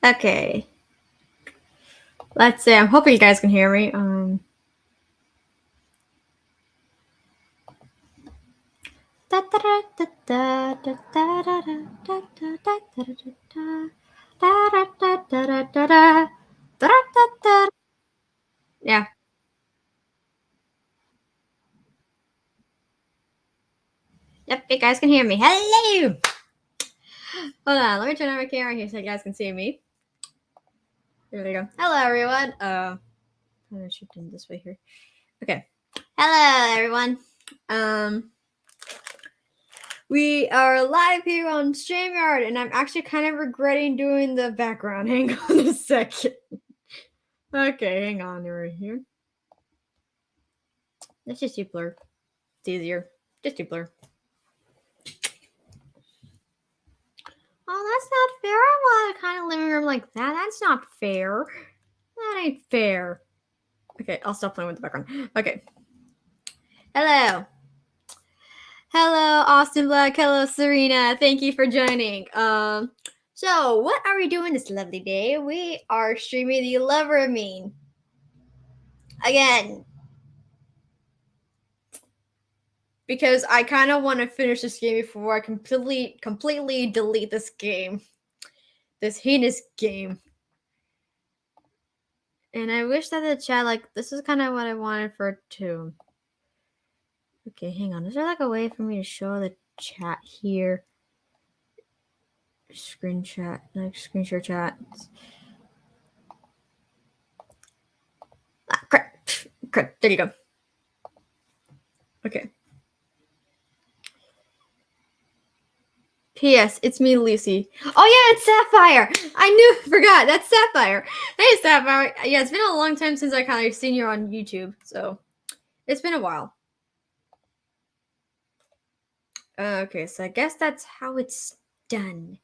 Okay. Let's see. I'm hoping you guys can hear me. Yeah. Yep, you guys can hear me. Hello. Hold on. Let me turn on my camera here so you guys can see me. There we go. Hello, everyone. I'm gonna shoot in this way here. Okay. Hello, everyone. We are live here on StreamYard, and I'm actually kind of regretting doing the background. Hang on a second. Okay, hang on right here. Let's just do blur. It's easier. Just do blur. Oh, that's not fair. I want a kind of living room like that. That's not fair. That ain't fair. Okay, I'll stop playing with the background. Okay. Hello. Hello, Austin Black. Hello, Serena. Thank you for joining. So what are we doing this lovely day? We are streaming the Lover of Me. Again. Because I kind of want to finish this game before I completely delete this game. This heinous game. And I wish that the chat, like, this is kind of what I wanted for it too. Okay, hang on. Is there like a way for me to show the chat here? Screenshot, like screen share chat. Ah, crap. There you go. Okay. P.S. It's me, Lucy. Oh yeah, it's Sapphire. I forgot. That's Sapphire. Hey, Sapphire. Yeah, it's been a long time since I kind of seen you on YouTube, so it's been a while. Okay, so I guess that's how it's done.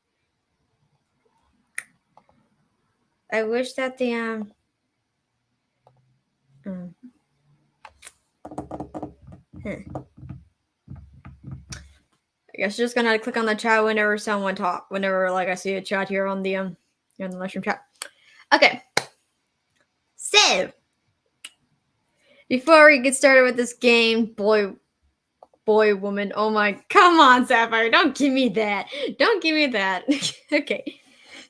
I wish that the I guess just gonna click on the chat whenever someone talk. Whenever like I see a chat here on the live stream chat. Okay. So before we get started with this game, boy, woman. Oh my, come on, Sapphire. Don't give me that. Don't give me that. Okay.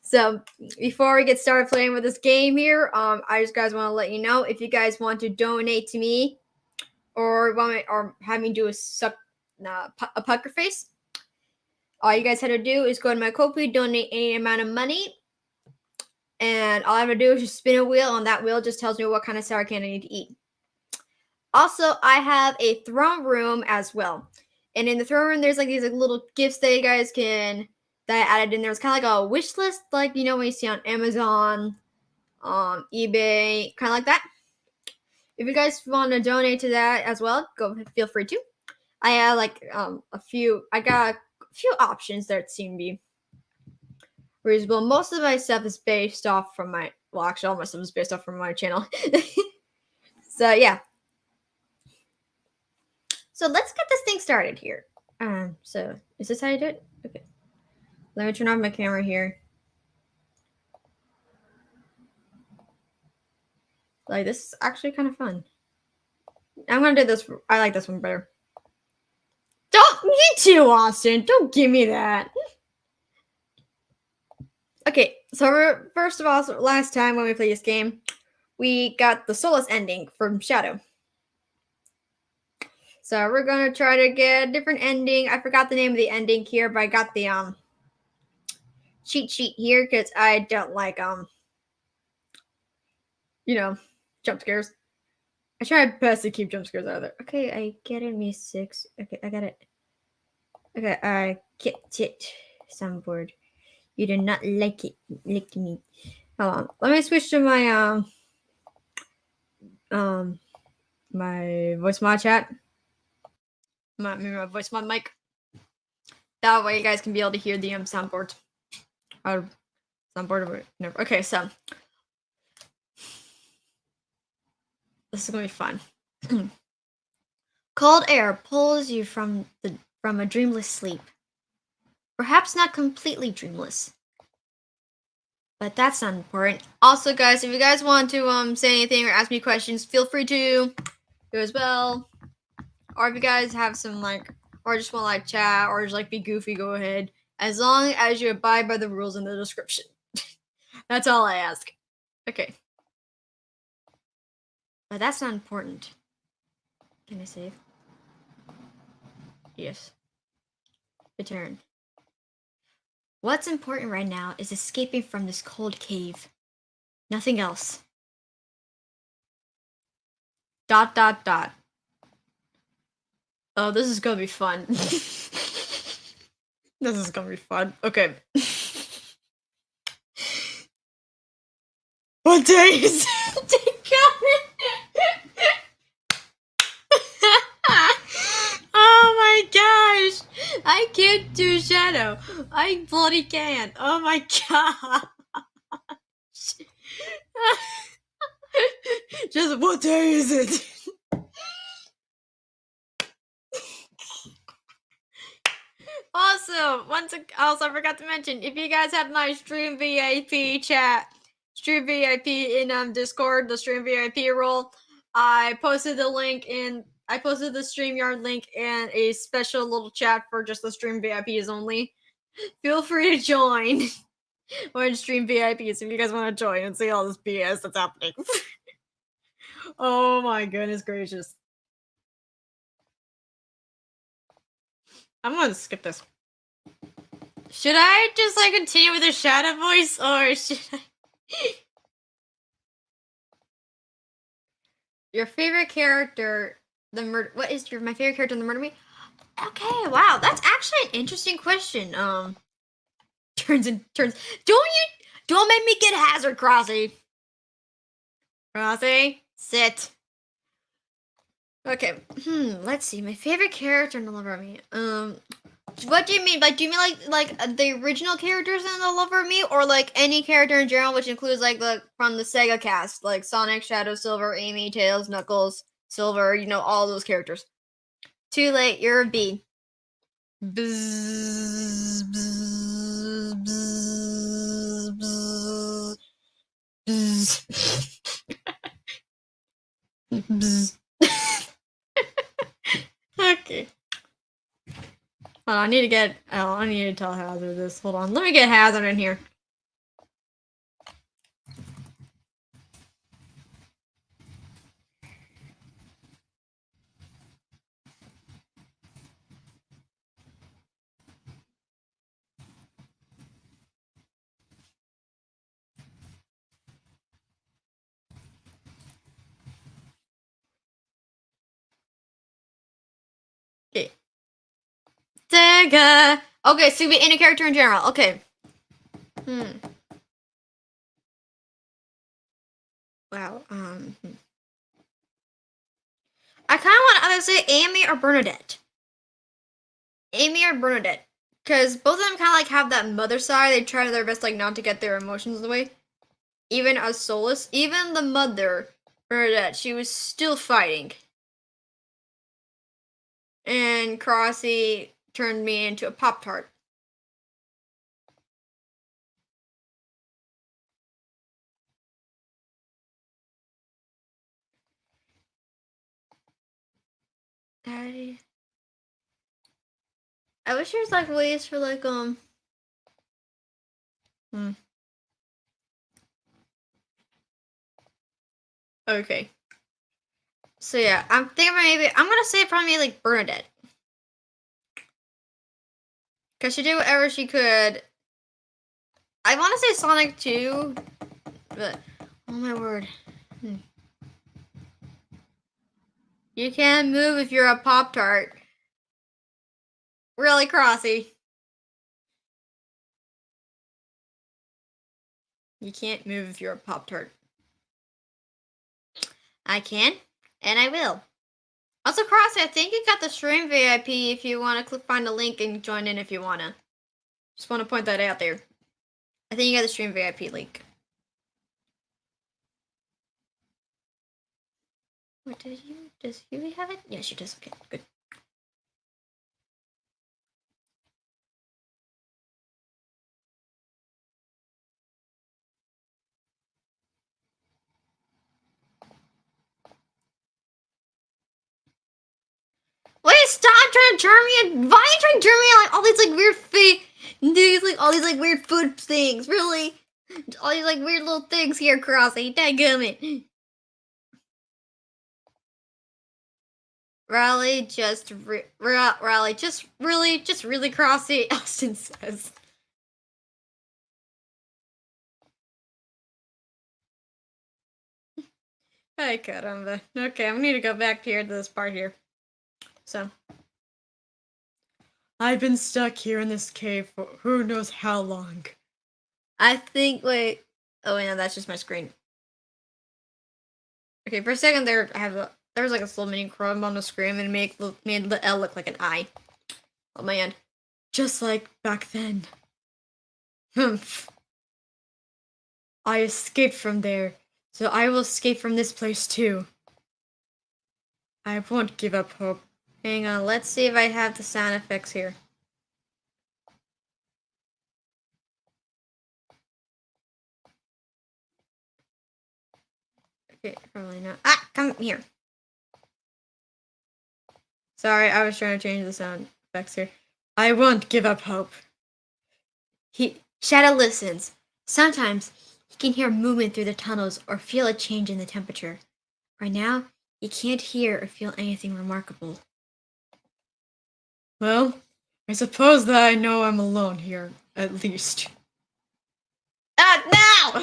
So before we get started playing with this game here, I just guys want to let you know if you guys want to donate to me, or have me do a pucker face. All you guys have to do is go to my Ko-fi, donate any amount of money, and all I have to do is just spin a wheel, and that wheel just tells me what kind of sour candy I need to eat. Also, I have a throne room as well. And in the throne room, there's like these like little gifts that you guys that I added in there. It's kind of like a wish list, like, you know, when you see on Amazon, eBay, kind of like that. If you guys want to donate to that as well, feel free to. I have like I got a few options that seem to be reasonable. Most of my stuff is based off from actually all my stuff is based off from my channel. So yeah. So let's get this thing started here. So is this how you do it? Okay. Let me turn off my camera here. Like, this is actually kind of fun. I'm gonna do this. I like this one better. Don't, you too, Austin. Don't give me that. Okay, so first of all, last time when we played this game, we got the Solace ending from Shadow. So we're gonna try to get a different ending. I forgot the name of the ending here, but I got the cheat sheet here because I don't like jump scares. I try my best to keep jump scares out of there. Okay, I get it, me 6. Okay, I got it. Okay, I get it. Soundboard. You do not like it. Lick me. Hold on. Let me switch to my my voice mod chat. My voice mod mic. That way you guys can be able to hear the soundboard. Or soundboard or whatever. Okay, so this is gonna be fun. Cold air pulls you from a dreamless sleep. Perhaps not completely dreamless, But that's not important. Also, guys, if you guys want to say anything or ask me questions, feel free to do as well. Or if you guys have some or just want to chat or just be goofy, go ahead. As long as you abide by the rules in the description. That's all I ask. Okay. But that's not important. Can I save? Yes. Return. What's important right now is escaping from this cold cave. Nothing else. ... Oh, this is gonna be fun. This is gonna be fun. Okay. What day is it coming? Oh my gosh! I can't do shadow. I bloody can't. Oh my gosh! Just what day is it? Also, I forgot to mention, if you guys have my stream VIP chat, stream VIP in Discord, the stream VIP role, I posted the StreamYard link in a special little chat for just the stream VIPs only. Feel free to join or stream VIPs if you guys want to join and see all this BS that's happening. Oh my goodness gracious. I'm gonna skip this. Should I just continue with the shadow voice or should I? Your favorite character, what is my favorite character in the murder me? Okay, wow, that's actually an interesting question. Turns. Don't make me get hazard, Crossy. Crossy, sit. Okay, let's see. My favorite character in the Lover Me. What do you mean? Do you mean like the original characters in the Lover Me, or any character in general, which includes from the Sega cast, like Sonic, Shadow, Silver, Amy, Tails, Knuckles, Silver, all those characters. Too late, you're a B. Bzz, bzz, bzz, bzz, bzz. Bzz. Okay. Hold on, I need to tell Hazard this. Hold on, let me get Hazard in here. Okay. Sega. Okay, so be any character in general. Okay. Wow. I kind of want to either say Amy or Bernadette. Amy or Bernadette, because both of them kind of have that mother side. They try their best not to get their emotions in the way. Even as Solus, even the mother, Bernadette, she was still fighting. And Crossy turned me into a Pop-Tart. Daddy. I wish there was ways for Okay. So yeah, I'm thinking I'm gonna say probably Bernadette. Cause she did whatever she could. I wanna say Sonic too, but oh my word. You can't move if you're a Pop-Tart. Really, Crossy? You can't move if you're a Pop-Tart. I can, and I will. Also, Crossy, I think you got the stream VIP if you want to find a link and join in if you want to. Just want to point that out there. I think you got the stream VIP link. What does Huey have it? Yeah, she does. Okay, good. stop trying to turn me in? Why are you trying to turn me on like all these like weird these like all these like weird food things? Really? All these like weird little things here, Crossy. Dadgummit. Rally, rally, just really Crossy. Austin says. Ay, caramba. Okay, I need to go back here to this part here. So. I've been stuck here in this cave for who knows how long. I think, wait. Oh, wait, no, that's just my screen. Okay, for a second there, there was like a little mini crumb on the screen and made the L look like an I. Oh, man. Just like back then. Humph. I escaped from there, so I will escape from this place too. I won't give up hope. Hang on, let's see if I have the sound effects here. Okay, probably not. Ah, come here. Sorry, I was trying to change the sound effects here. I won't give up hope. Shadow listens. Sometimes he can hear movement through the tunnels or feel a change in the temperature. Right now, he can't hear or feel anything remarkable. Well, I suppose that I know I'm alone here, at least. No! No!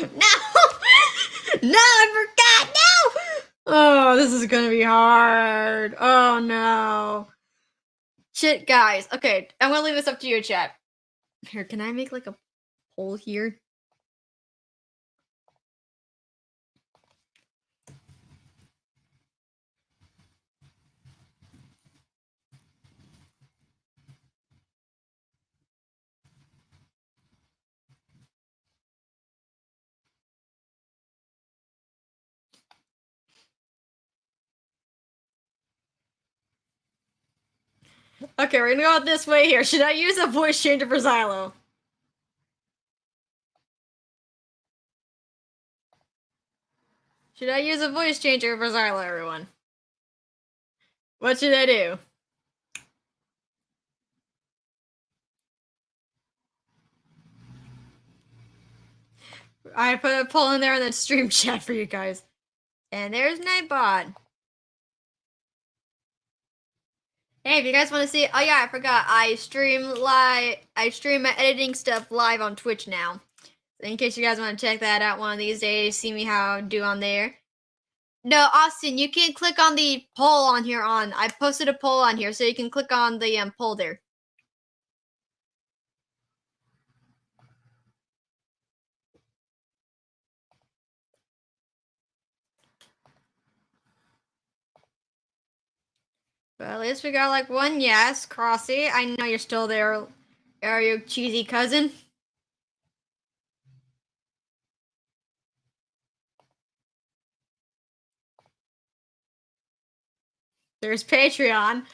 No, I forgot! No! Oh, this is gonna be hard. Oh, no. Shit, guys. Okay, I'm gonna leave this up to you, chat. Here, can I make like a poll here? Okay, we're gonna go this way here. Should I use a voice changer for Xylo? Should I use a voice changer for Xylo, everyone? What should I do? I put a poll in there in the stream chat for you guys. And there's Nightbot. Hey, if you guys want to see, oh yeah, I forgot. I stream my editing stuff live on Twitch now. So in case you guys want to check that out one of these days, see me how I do on there. No, Austin, you can click on the poll on here. I posted a poll on here, so you can click on the poll there. But at least we got like one yes, Crossy. I know you're still there. Are you, cheesy cousin? There's Patreon.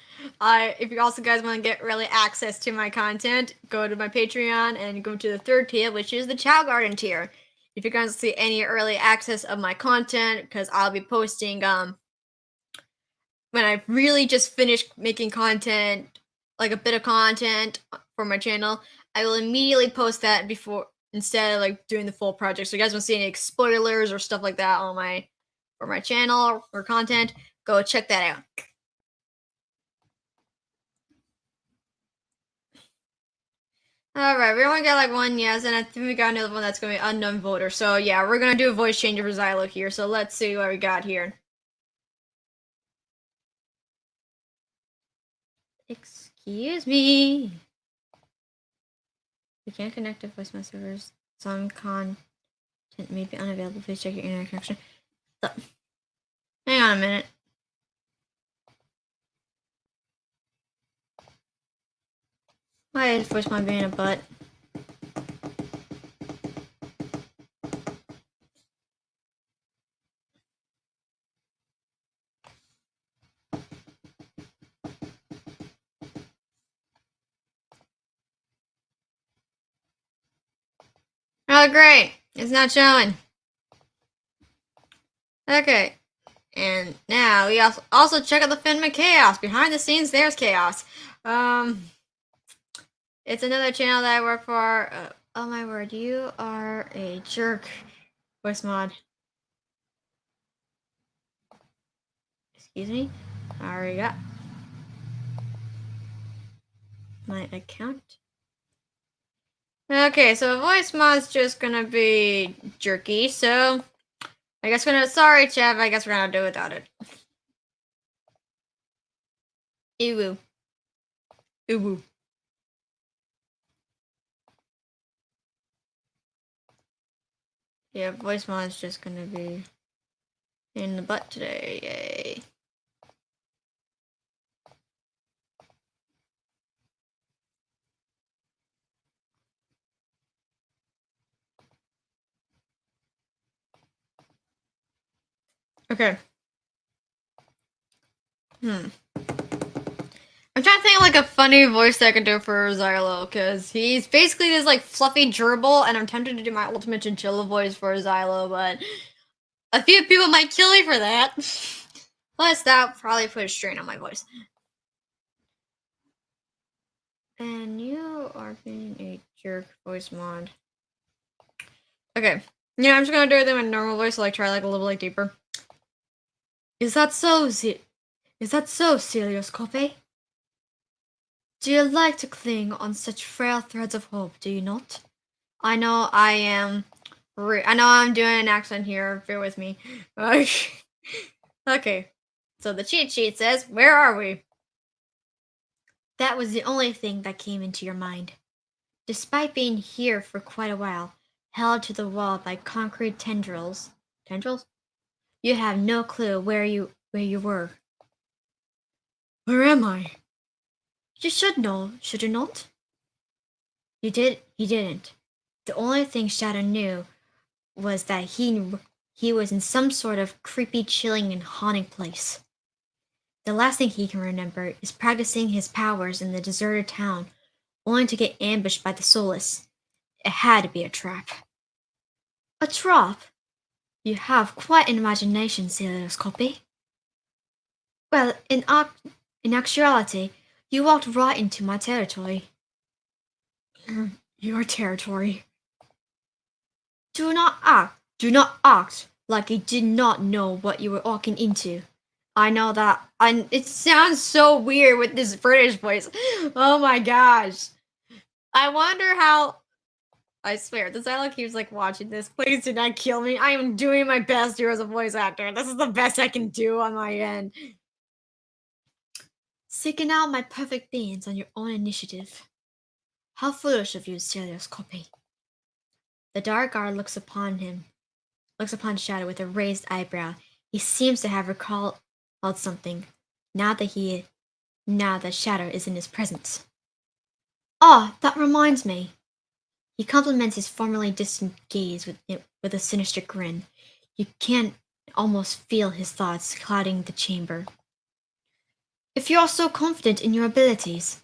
If you also guys want to get early access to my content, go to my Patreon and go to the third tier, which is the Chow Garden tier. If you guys see any early access of my content, because I'll be posting when I really just finished making content, like a bit of content for my channel, I will immediately post that before instead of like doing the full project. So you guys want to see any spoilers or stuff like that on for my channel or content, go check that out. Alright, we only got like one yes, and I think we got another one that's gonna be unknown voter. So yeah, we're gonna do a voice changer for Xylo here. So let's see what we got here. Excuse me. We can't connect to voice messengers. Some content may be unavailable. Please check your internet connection. So, hang on a minute. My voice might be in a butt. Oh, great. It's not showing. Okay. And now we also check out the Finman Chaos. Behind the scenes, there's chaos. It's another channel that I work for. Oh my word, you are a jerk. Voice mod. Excuse me. I already got my account. Okay, so voice mod's just gonna be jerky, so I guess sorry, Chev, I guess we're gonna do without it. Ew. Ew. Yeah, voice mod's just gonna be in the butt today, yay. Okay. I'm trying to think of like a funny voice that I can do for Xylo, because he's basically this like fluffy gerbil, and I'm tempted to do my ultimate chinchilla voice for Xylo, but a few people might kill me for that. Plus, that probably put a strain on my voice. And you are being a jerk, voice mod. Okay. Yeah, I'm just gonna do it in my normal voice, so like try like a little like deeper. Is that so, Celioscope? Do you like to cling on such frail threads of hope, do you not? I know I am. I know I'm doing an accent here. Bear with me. Okay. So the cheat sheet says, where are we? That was the only thing that came into your mind. Despite being here for quite a while, held to the wall by concrete tendrils. Tendrils? You have no clue where you were. Where am I? You should know, should you not? He didn't. The only thing Shadow knew was that he was in some sort of creepy, chilling, and haunting place. The last thing he can remember is practicing his powers in the deserted town, only to get ambushed by the Soulless. It had to be a trap. A trap? You have quite an imagination, Celioscope. Well, in actuality, you walked right into my territory. Your territory. Do not act like you did not know what you were walking into. I know that. It sounds so weird with this British voice. Oh my gosh. I wonder how. I swear, the Xylo keeps like watching this. Please do not kill me. I am doing my best here as a voice actor. This is the best I can do on my end. Seeking out my perfect beings on your own initiative. How foolish of you, Celioscope. The dark guard looks upon Shadow with a raised eyebrow. He seems to have recalled something, now that Shadow is in his presence. Ah, that reminds me. He compliments his formerly distant gaze with a sinister grin. You can almost feel his thoughts clouding the chamber. If you are so confident in your abilities,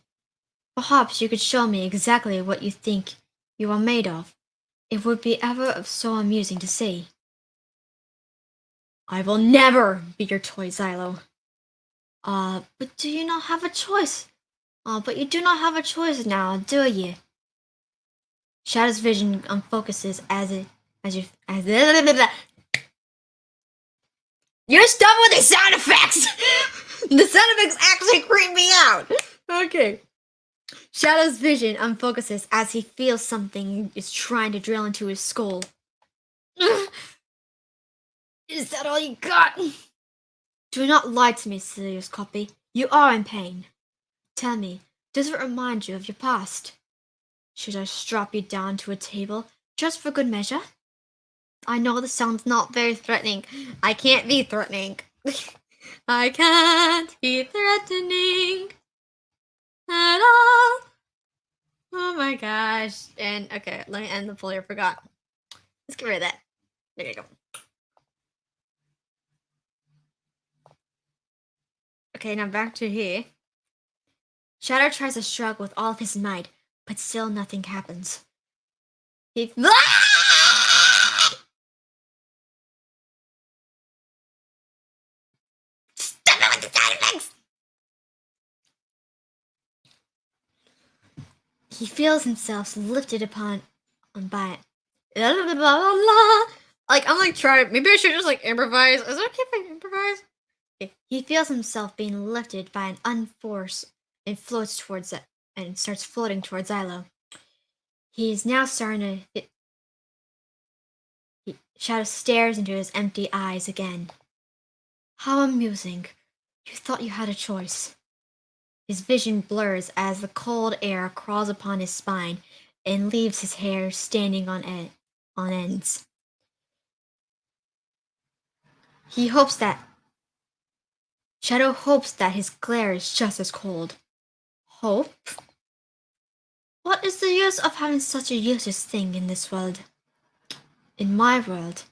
perhaps you could show me exactly what you think you are made of. It would be ever so amusing to see. I will never be your toy, Xylo. But do you not have a choice? But you do not have a choice now, do you? Shadow's vision unfocuses You stop with the sound effects! The sound effects actually creep me out! Okay. Shadow's vision unfocuses as he feels something is trying to drill into his skull. Is that all you got? Do not lie to me, Celioscope. You are in pain. Tell me, does it remind you of your past? Should I strap you down to a table just for good measure? I know this sounds not very threatening. I can't be threatening. I can't be threatening at all. Oh my gosh. And okay, let me end the poll here. Forgot. Let's get rid of that. There you go. Okay, now back to here. Shadow tries to shrug with all of his might, but still nothing happens. He He feels himself lifted upon by blah, blah, blah, blah, blah. Like I'm like trying. Maybe I should just like improvise. Is it okay if I improvise? Okay. He feels himself being lifted by an unforce and floats towards it and starts floating towards Xylo. He is now starting to. Shadow stares into his empty eyes again. How amusing. You thought you had a choice. His vision blurs as the cold air crawls upon his spine and leaves his hair standing on ends. He hopes that Shadow hopes that his glare is just as cold. Hope? What is the use of having such a useless thing in this world? In my world.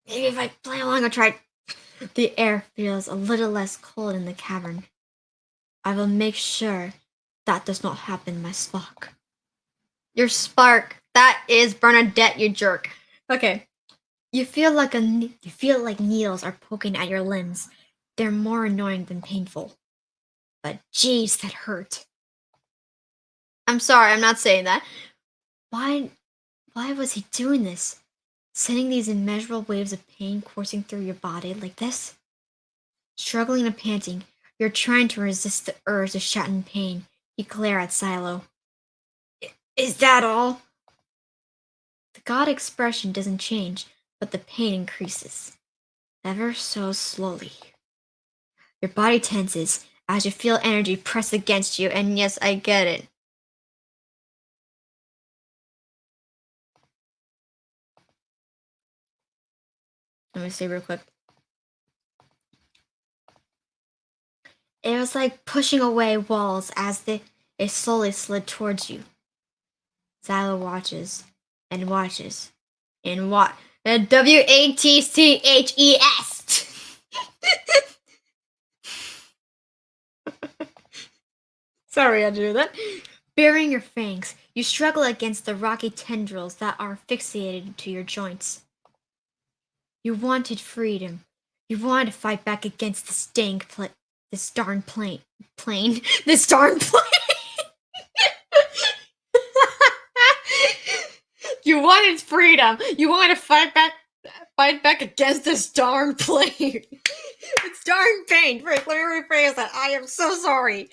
Maybe if I play along or try. The air feels a little less cold in the cavern. I will make sure that does not happen, my Spock. Your Spark. That is Bernadette, you jerk. Okay. You feel like needles are poking at your limbs. They're more annoying than painful. But jeez, that hurt. I'm sorry, I'm not saying that. Why was he doing this? Sending these immeasurable waves of pain coursing through your body like this? Struggling and panting, you're trying to resist the urge to shout in pain. You glare at Xylo. Is that all? The god expression doesn't change, but the pain increases. Ever so slowly. Your body tenses as you feel energy press against you, and yes, I get it. Let me see real quick. It was like pushing away walls as it slowly slid towards you. Xylo watches and watches and WATCHES. Sorry, I do that. Baring your fangs, you struggle against the rocky tendrils that are fixated to your joints. You wanted freedom. You wanted to fight back against this this darn plane. This darn plane. You wanted freedom. You wanted to fight back against this darn plane. It's darn pain. Frick, let me rephrase that. I am so sorry.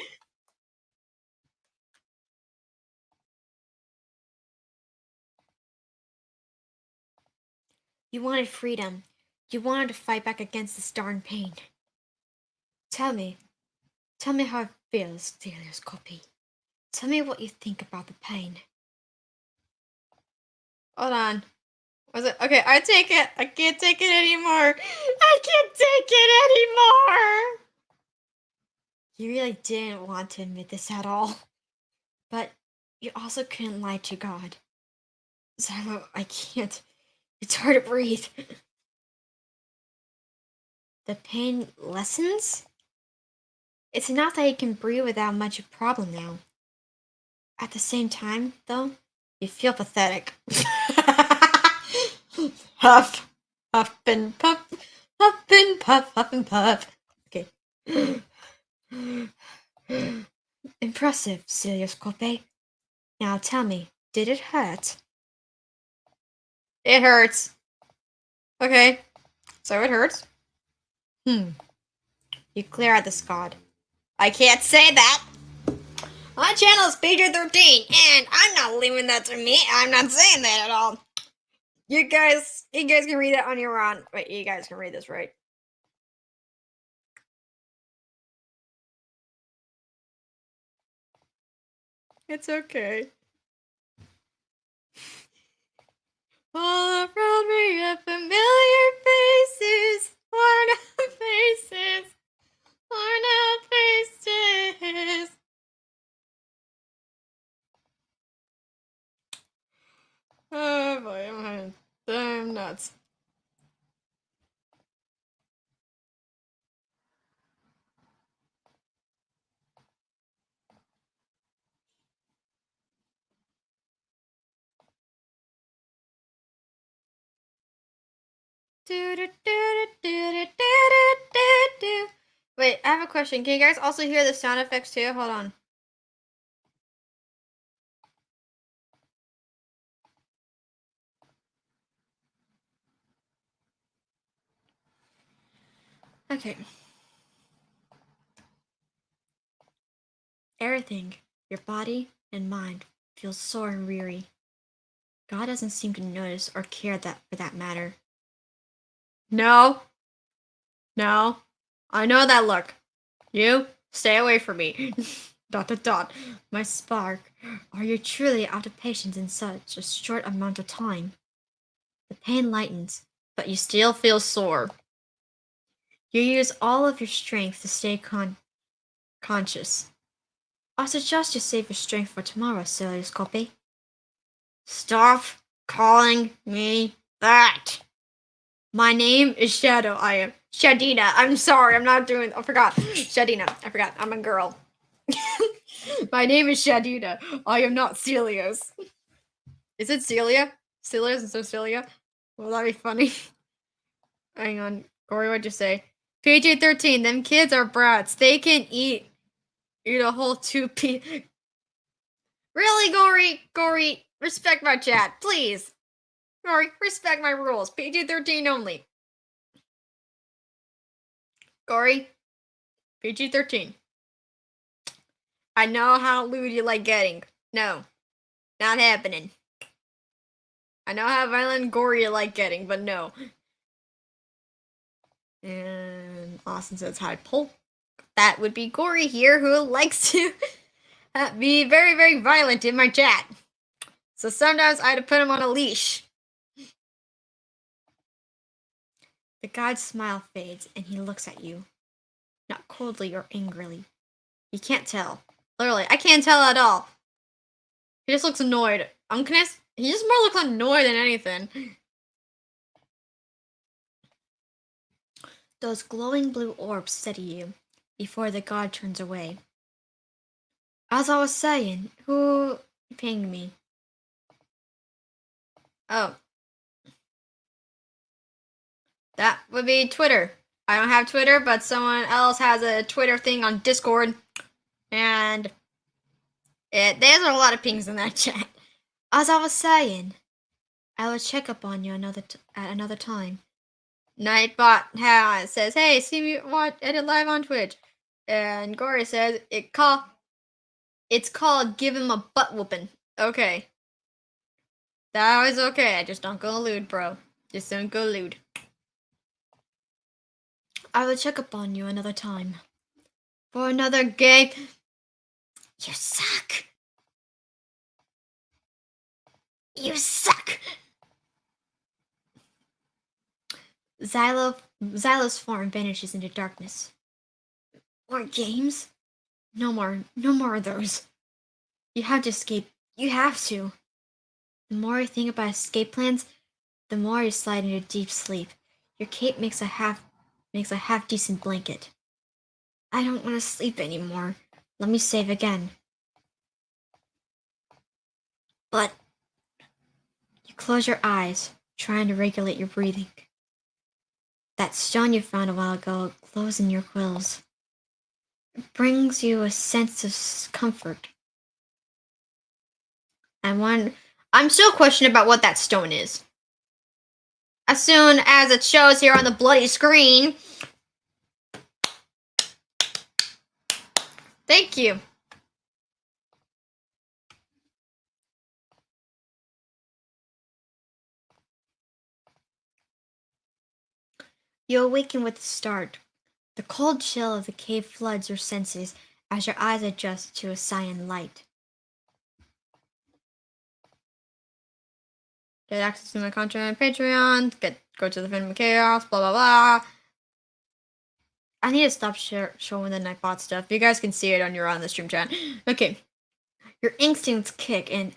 You wanted freedom. You wanted to fight back against this darn pain. Tell me how it feels, Delia's copy. Tell me what you think about the pain. Hold on. Was it okay? I take it. I can't take it anymore. I can't take it anymore. You really didn't want to admit this at all. But you also couldn't lie to God. Xylo, I can't. It's hard to breathe. The pain lessens? It's enough that you can breathe without much of a problem now. At the same time, though, you feel pathetic. Huff, huff and puff, huff and puff, huff and puff. Okay. Impressive, Cilioscope. Now tell me, did it hurt? It hurts. Okay, so it hurts. You clear out this god. I can't say that. My channel is PG-13, and I'm not leaving that to me. I'm not saying that at all. You guys can read it on your own. Wait, you guys can read this, right? It's okay. All around me are familiar faces, worn out faces, worn out faces. Oh boy, I'm nuts. Wait, I have a question. Can you guys also hear the sound effects too? Hold on. Okay. Everything, your body and mind, feels sore and weary. God doesn't seem to notice or care that for that matter. No, no. I know that look. You, stay away from me. dot dot dot. My spark. Are you truly out of patience in such a short amount of time? The pain lightens, but you still feel sore. You use all of your strength to stay conscious. I suggest you save your strength for tomorrow, silly Scoppy. Stop calling me that. My name is Shadow. I am Shadina. I'm sorry. I'm not doing. I forgot. Shadina. I forgot. I'm a girl. My name is Shadina. I am not Celios. Is it Celia? Celios and so Celia? Will that be funny? Hang on. Corey, what'd you say? PG-13. Them kids are brats. They can eat a whole 2 Really, Gory, respect my chat, please. Gory, respect my rules. PG-13 only. Gory, PG-13. I know how lewd you like getting. No, not happening. I know how violent and gory you like getting, but no. And Austin says hi, Polk. That would be Gory here, who likes to be very, very violent in my chat. So sometimes I had to put him on a leash. The god's smile fades, and he looks at you. Not coldly or angrily. You can't tell. Literally, I can't tell at all. He just looks annoyed. He just more looks annoyed than anything. Those glowing blue orbs steady you before the god turns away. As I was saying, who pinged me? Oh. That would be Twitter. I don't have Twitter, but someone else has a Twitter thing on Discord. And there's a lot of pings in that chat. As I was saying, I will check up on you at another time. Nightbot says, hey, see me watch edit live on Twitch. And Gory says, it's called give him a butt whooping. Okay. That was okay. I just don't go lewd, bro. Just don't go lewd. I will check up on you another time. For another game. You suck. You suck. Xylo's form vanishes into darkness. More games? No more of those. You have to escape. You have to. The more you think about escape plans, the more you slide into deep sleep. Your cape makes a half decent blanket. I don't want to sleep anymore. Let me save again. But you close your eyes, trying to regulate your breathing. That stone you found a while ago glows in your quills. It brings you a sense of comfort. I'm still questioning about what that stone is. As soon as it shows here on the bloody screen. Thank you. You awaken with a start. The cold chill of the cave floods your senses as your eyes adjust to a cyan light. Get access to my content on Patreon. Go to the Film of Chaos. Blah blah blah. I need to stop showing the Nightbot stuff. You guys can see it on the stream chat. Okay. Your instincts kick in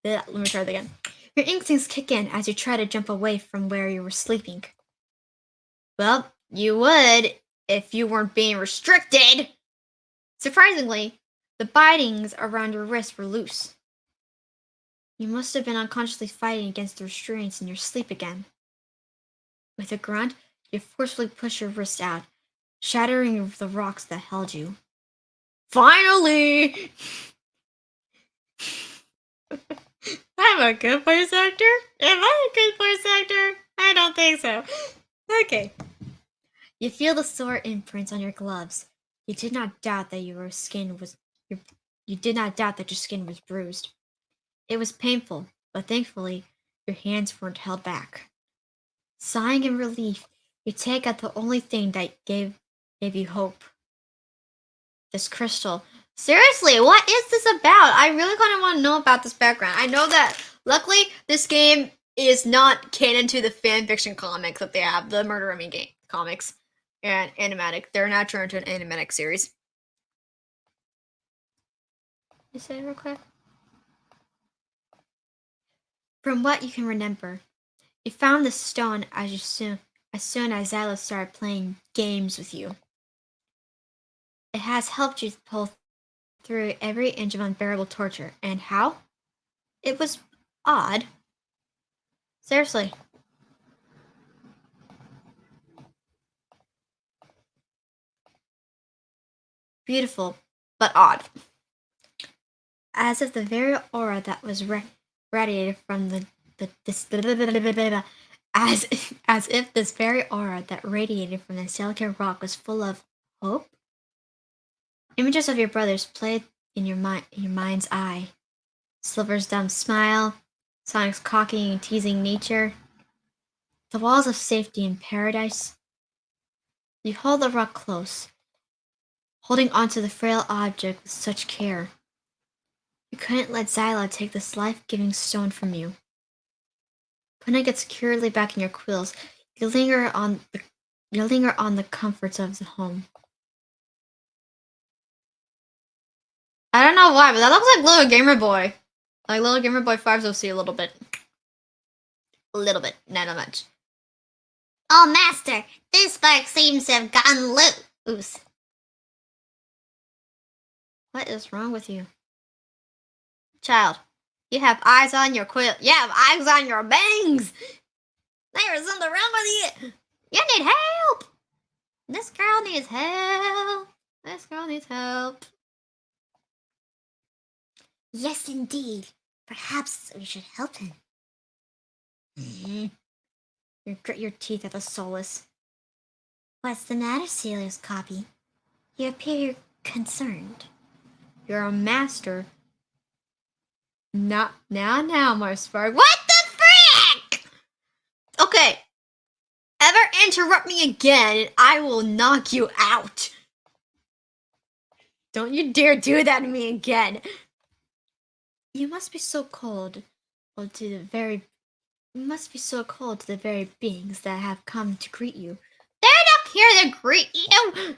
let me try that again. Your instincts kick in as you try to jump away from where you were sleeping. Well, you would if you weren't being restricted. Surprisingly, the bitings around your wrist were loose. You must have been unconsciously fighting against the restraints in your sleep again. With a grunt, you forcefully push your wrist out, shattering the rocks that held you. Finally! I'm a good voice actor? Am I a good voice actor? I don't think so. Okay. You feel the sore imprints on your gloves. You did not doubt that your, you did not doubt that your skin was bruised. It was painful, but thankfully your hands weren't held back. Sighing in relief, you take out the only thing that gave you hope. This crystal. Seriously, what is this about? I really kind of want to know about this background. I know that luckily this game is not canon to the fan fiction comics that they have, the Murder Me game comics and animatic. They're now turned into an animatic series. You say it real quick. From what you can remember, you found the stone as soon as Zyla started playing games with you. It has helped you pull through every inch of unbearable torture. And how? It was odd. Seriously. Beautiful, but odd. As if the very aura that was radiated from as if this very aura that radiated from the delicate rock was full of hope. Images of your brothers played in your mind's eye. Silver's dumb smile, Sonic's cocky and teasing nature, the walls of safety in paradise. You hold the rock close, holding onto the frail object with such care. You couldn't let Zyla take this life-giving stone from you. Putting it securely back in your quills, you linger on the comforts of the home. I don't know why, but that looks like Little Gamer Boy. Like Little Gamer Boy 5's OC a little bit. A little bit, not much. Oh, Master, this spark seems to have gotten loose. What is wrong with you? Child, you have eyes on your quill. You have eyes on your bangs. There's something wrong with you. You need help. This girl needs help. This girl needs help. Yes, indeed. Perhaps we should help him. You grit your teeth at the solace. What's the matter, Celia's copy? You appear concerned. You're a master. Not now, my spark. What the frick? Okay. Ever interrupt me again, and I will knock you out. Don't you dare do that to me again. You must be so cold, to the very beings that have come to greet you. They're not here to greet you.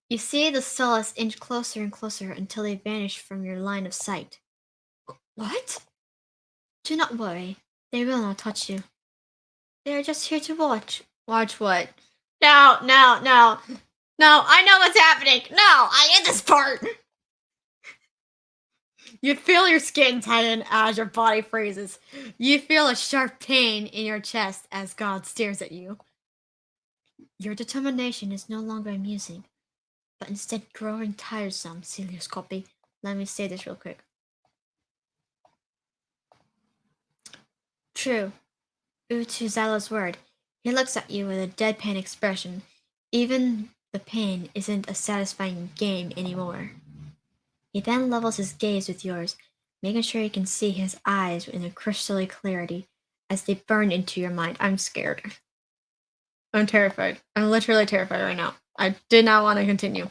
You see the solace inch closer and closer until they vanish from your line of sight. What? Do not worry. They will not touch you. They are just here to watch. Watch what? No. No, I know what's happening. No, I hate this part. You feel your skin tighten as your body freezes. You feel a sharp pain in your chest as God stares at you. Your determination is no longer amusing, but instead growing tiresome, Celia's copy. Let me say this real quick. True. To Zyla's word, he looks at you with a deadpan expression. Even the pain isn't a satisfying game anymore. He then levels his gaze with yours, making sure you can see his eyes in a crystalline clarity as they burn into your mind. I'm scared. I'm terrified. I'm literally terrified right now. I did not want to continue.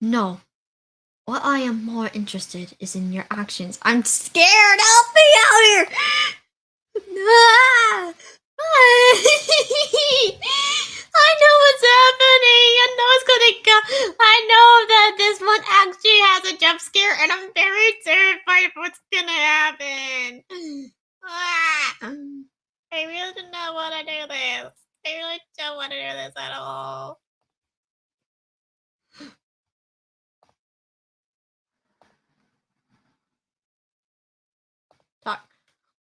No. What I am more interested is in your actions. I'm scared. Help me out here. I know what's happening. I know it's gonna go. I know that this one actually has a jump scare, and I'm very terrified of what's gonna happen. I really do not want to do this. I really don't want to do this at all. Talk.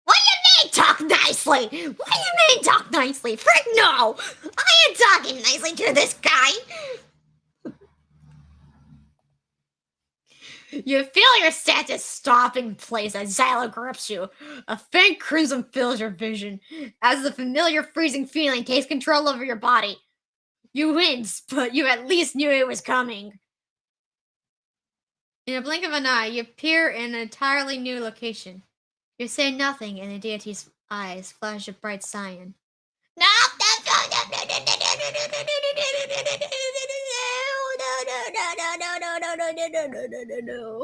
What do you mean talk nicely? What do you mean talk nicely? Frick no! I ain't talking nicely to this guy. You feel your senses stop in place as Zyla grips you. A faint crimson fills your vision as the familiar freezing feeling takes control over your body. You wince, but you at least knew it was coming. In a blink of an eye, you appear in an entirely new location. You say nothing, and the deity's eyes flash a bright cyan. No! No.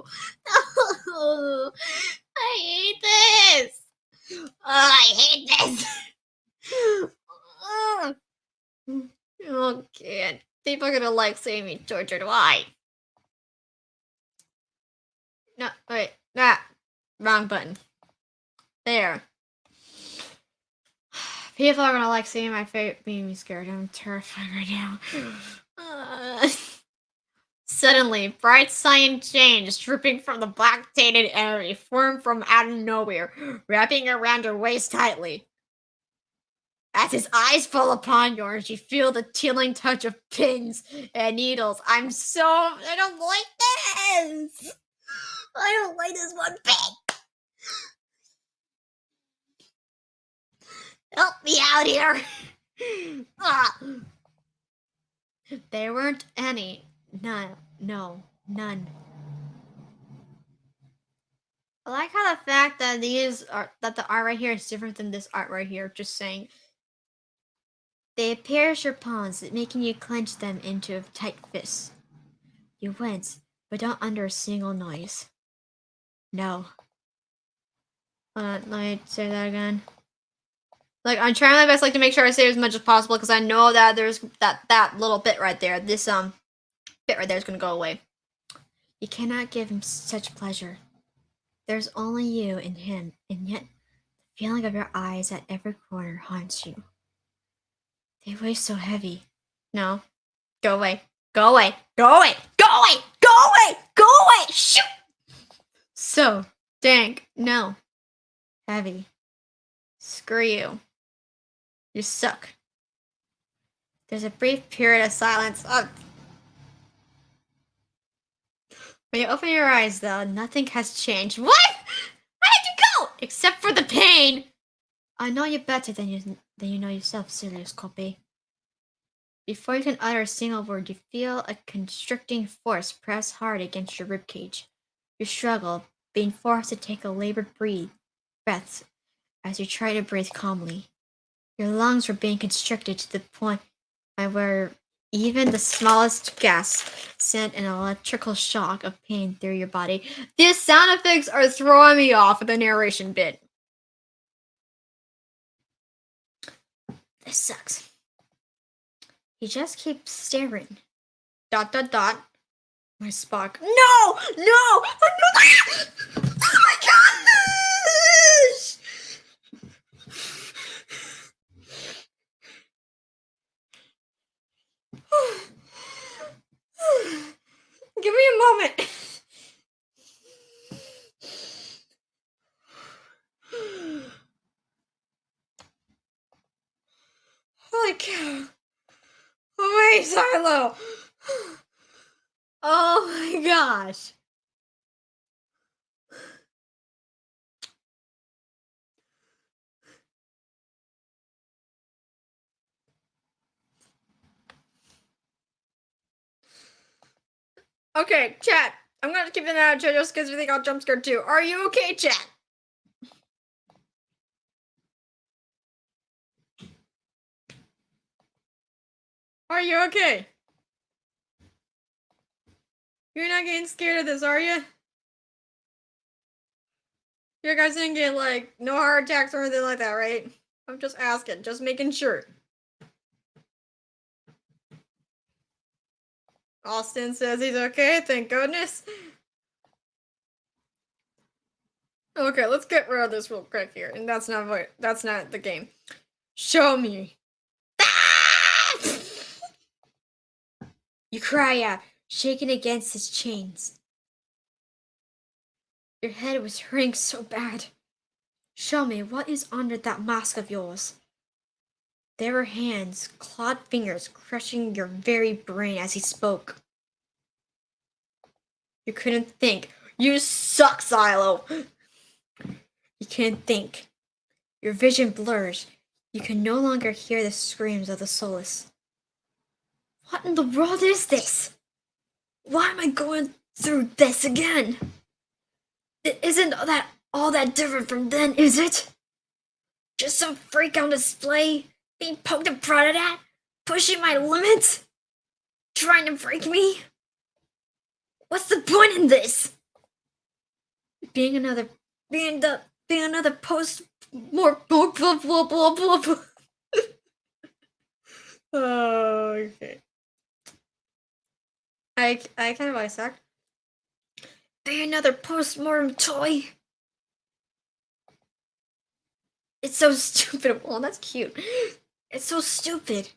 I hate this. I hate this. Oh, God. People are gonna like seeing me tortured. Why? No, wait. That. Wrong button. There. People are gonna like seeing my face being scared. I'm terrified right now. Suddenly, bright cyan change dripping from the black tainted enemy formed from out of nowhere, wrapping around her waist tightly. As his eyes fall upon yours, you feel the tingling touch of pins and needles. I don't like this! I don't like this one bit! Help me out here! There weren't any. None. No. None. I like how the fact that the art right here is different than this art right here. Just saying. They appear as your palms, making you clench them into a tight fist. You wince, but don't utter a single noise. No. Let me say that again. Like, I'm trying my best, like, to make sure I say as much as possible, because I know that there's that little bit right there. This, bit right there is gonna go away. You cannot give him such pleasure. There's only you and him, and yet the feeling of your eyes at every corner haunts you. They weigh so heavy. No. Go away. Go away. Go away. Go away. Go away. Go away. Shoot! So dank. No. Heavy. Screw you. You suck. There's a brief period of silence. When you open your eyes, though, nothing has changed. What? Where did you go? Except for the pain. I know you better than you know yourself, Sirius Copy. Before you can utter a single word, you feel a constricting force press hard against your ribcage. You struggle, being forced to take a labored breaths as you try to breathe calmly. Your lungs were being constricted to the point where even the smallest gasp sent an electrical shock of pain through your body. These sound effects are throwing me off with the narration bit. This sucks. He just keeps staring. ... My Spock. No! No! Oh my gosh! Give me a moment. Holy cow. Oh, wait, Silo. Oh my gosh. Okay, chat. I'm gonna keep an eye out just because you think I'll jump scare too. Are you okay, chat? Are you okay? You're not getting scared of this, are you? You guys didn't get, like, no heart attacks or anything like that, right? I'm just asking, just making sure. Austin says he's okay, thank goodness. Okay, let's get rid of this real quick here. And that's not the game. Show me. You cry out, shaking against his chains. Your head was hurting so bad. Show me what is under that mask of yours. There were hands, clawed fingers crushing your very brain as he spoke. You couldn't think. You suck, Silo. You can't think. Your vision blurs. You can no longer hear the screams of the soulless. What in the world is this? Why am I going through this again? It isn't that all that different from then, is it? Just some freak on display, being poked and prodded at, pushing my limits, trying to break me? What's the point in this? Being another post more blah blah blah blah blah blah. Oh, okay. I kind of like that. Be another postmortem toy. It's so stupid. Well, that's cute. It's so stupid.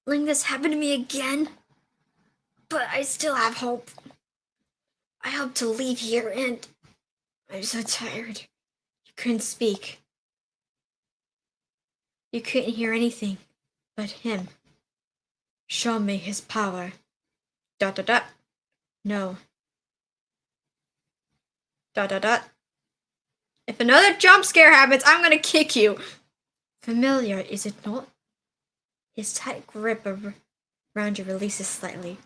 Letting this happen to me again. But I still have hope. I hope to leave here and I'm so tired. You couldn't speak. You couldn't hear anything but him. Show me his power. ... No. ... If another jump scare happens, I'm gonna kick you. Familiar, is it not? His tight grip around you releases slightly,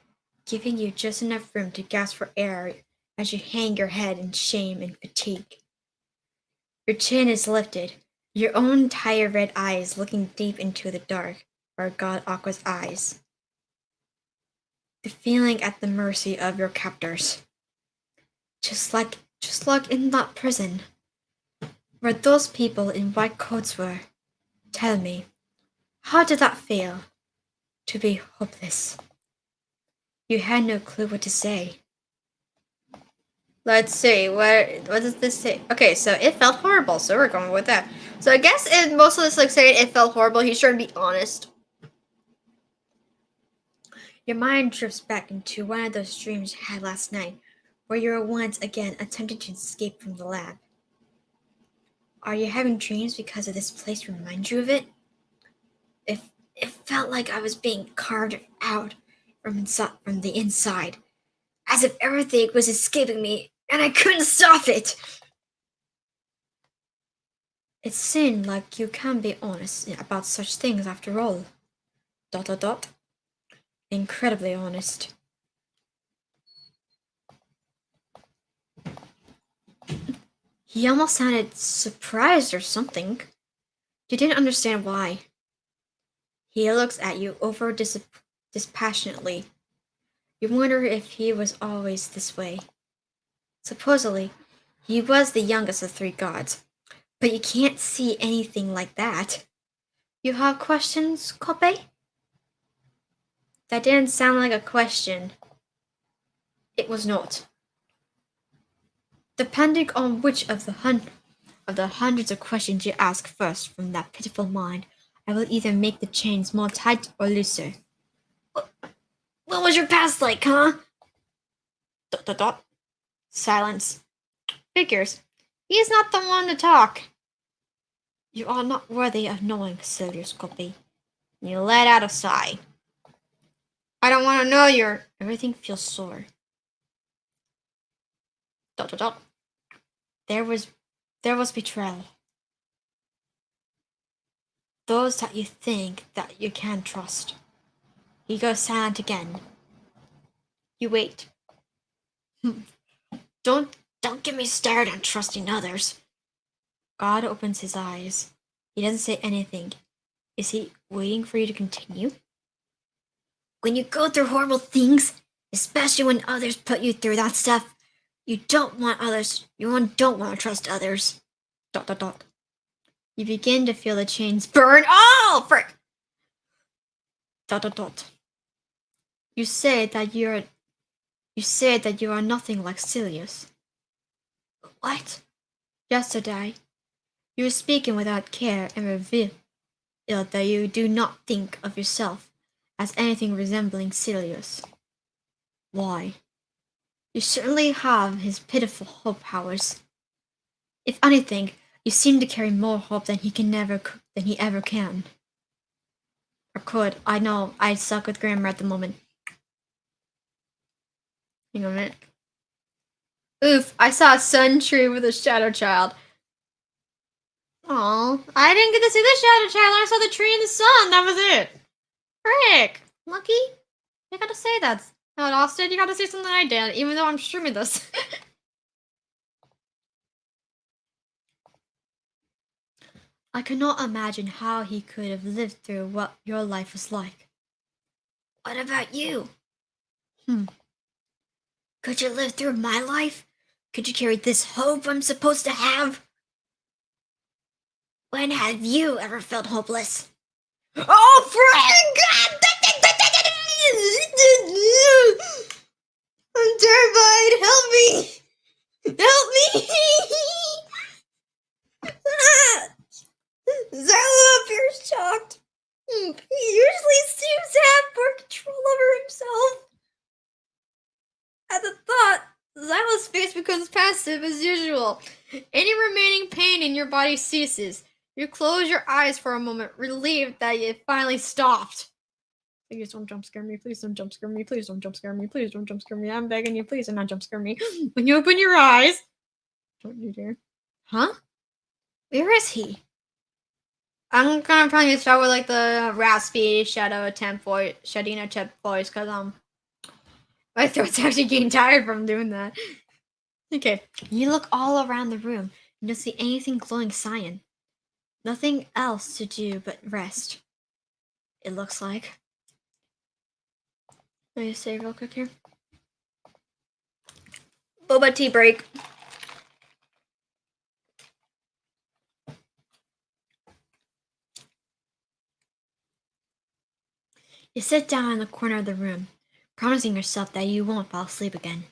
giving you just enough room to gasp for air as you hang your head in shame and fatigue. Your chin is lifted, your own tired red eyes looking deep into the dark where God Aqua's eyes. The feeling at the mercy of your captors. Just like in that prison, where those people in white coats were. Tell me, how did that feel? To be hopeless. You had no clue what to say. Let's see, what does this say? Okay, so it felt horrible, so we're going with that. So I guess in most of this, like saying it felt horrible, he's trying to be honest. Your mind drifts back into one of those dreams you had last night, where you were once again attempting to escape from the lab. Are you having dreams because of this place reminds you of it? It felt like I was being carved out from the inside, as if everything was escaping me and I couldn't stop it. It seemed like you can be honest about such things after all. ... Incredibly honest. He almost sounded surprised or something. You didn't understand why. He looks at you over dispassionately. You wonder if he was always this way. Supposedly, he was the youngest of 3 gods, but you can't see anything like that. You have questions, Kope? That didn't sound like a question. It was not. Depending on which of the hundreds of questions you ask first from that pitiful mind, I will either make the chains more tight or looser. What was your past like, huh? ... Silence. Figures. He is not the one to talk. You are not worthy of knowing, Silius Kope. You let out a sigh. I don't want to know your... Everything feels sore. ... There was betrayal. Those that you think that you can trust. He goes silent again. You wait. Don't get me started on trusting others. God opens his eyes. He doesn't say anything. Is he waiting for you to continue? When you go through horrible things, especially when others put you through that stuff, you don't want to trust others. ... You begin to feel the chains burn. Oh, frick! ... You say that you are nothing like Silius. What? Yesterday, you were speaking without care and revealed that you do not think of yourself as anything resembling Silius. Why? You certainly have his pitiful hope powers. If anything, you seem to carry more hope than he ever can. Or could. I know, I suck with grammar at the moment. Hang on a minute. Oof, I saw a sun tree with a shadow child. Aw, I didn't get to see the shadow child. I saw the tree and the sun. That was it. Frick. Lucky? You gotta say that. No, Austin, you gotta say something I did, even though I'm streaming this. I cannot imagine how he could have lived through what your life was like. What about you? Hmm. Could you live through my life? Could you carry this hope I'm supposed to have? When have you ever felt hopeless? Oh, Frank! I'm terrified! Help me! Help me! Zella appears shocked. He usually seems to have more control over himself. At the thought, Zyla's face becomes passive as usual. Any remaining pain in your body ceases. You close your eyes for a moment, relieved that it finally stopped. Please don't jump scare me. Please don't jump scare me. Please don't jump scare me. Please don't jump scare me. I'm begging you, please do not jump scare me. When you open your eyes. Don't you dare. Huh? Where is he? I'm gonna probably start with like the raspy shadow temp voice, Shadina temp voice, cause my throat's actually getting tired from doing that. Okay. You look all around the room and don't see anything glowing cyan. Nothing else to do but rest. It looks like. Let me say real quick here. Boba tea break. You sit down in the corner of the room, promising yourself that you won't fall asleep again. ...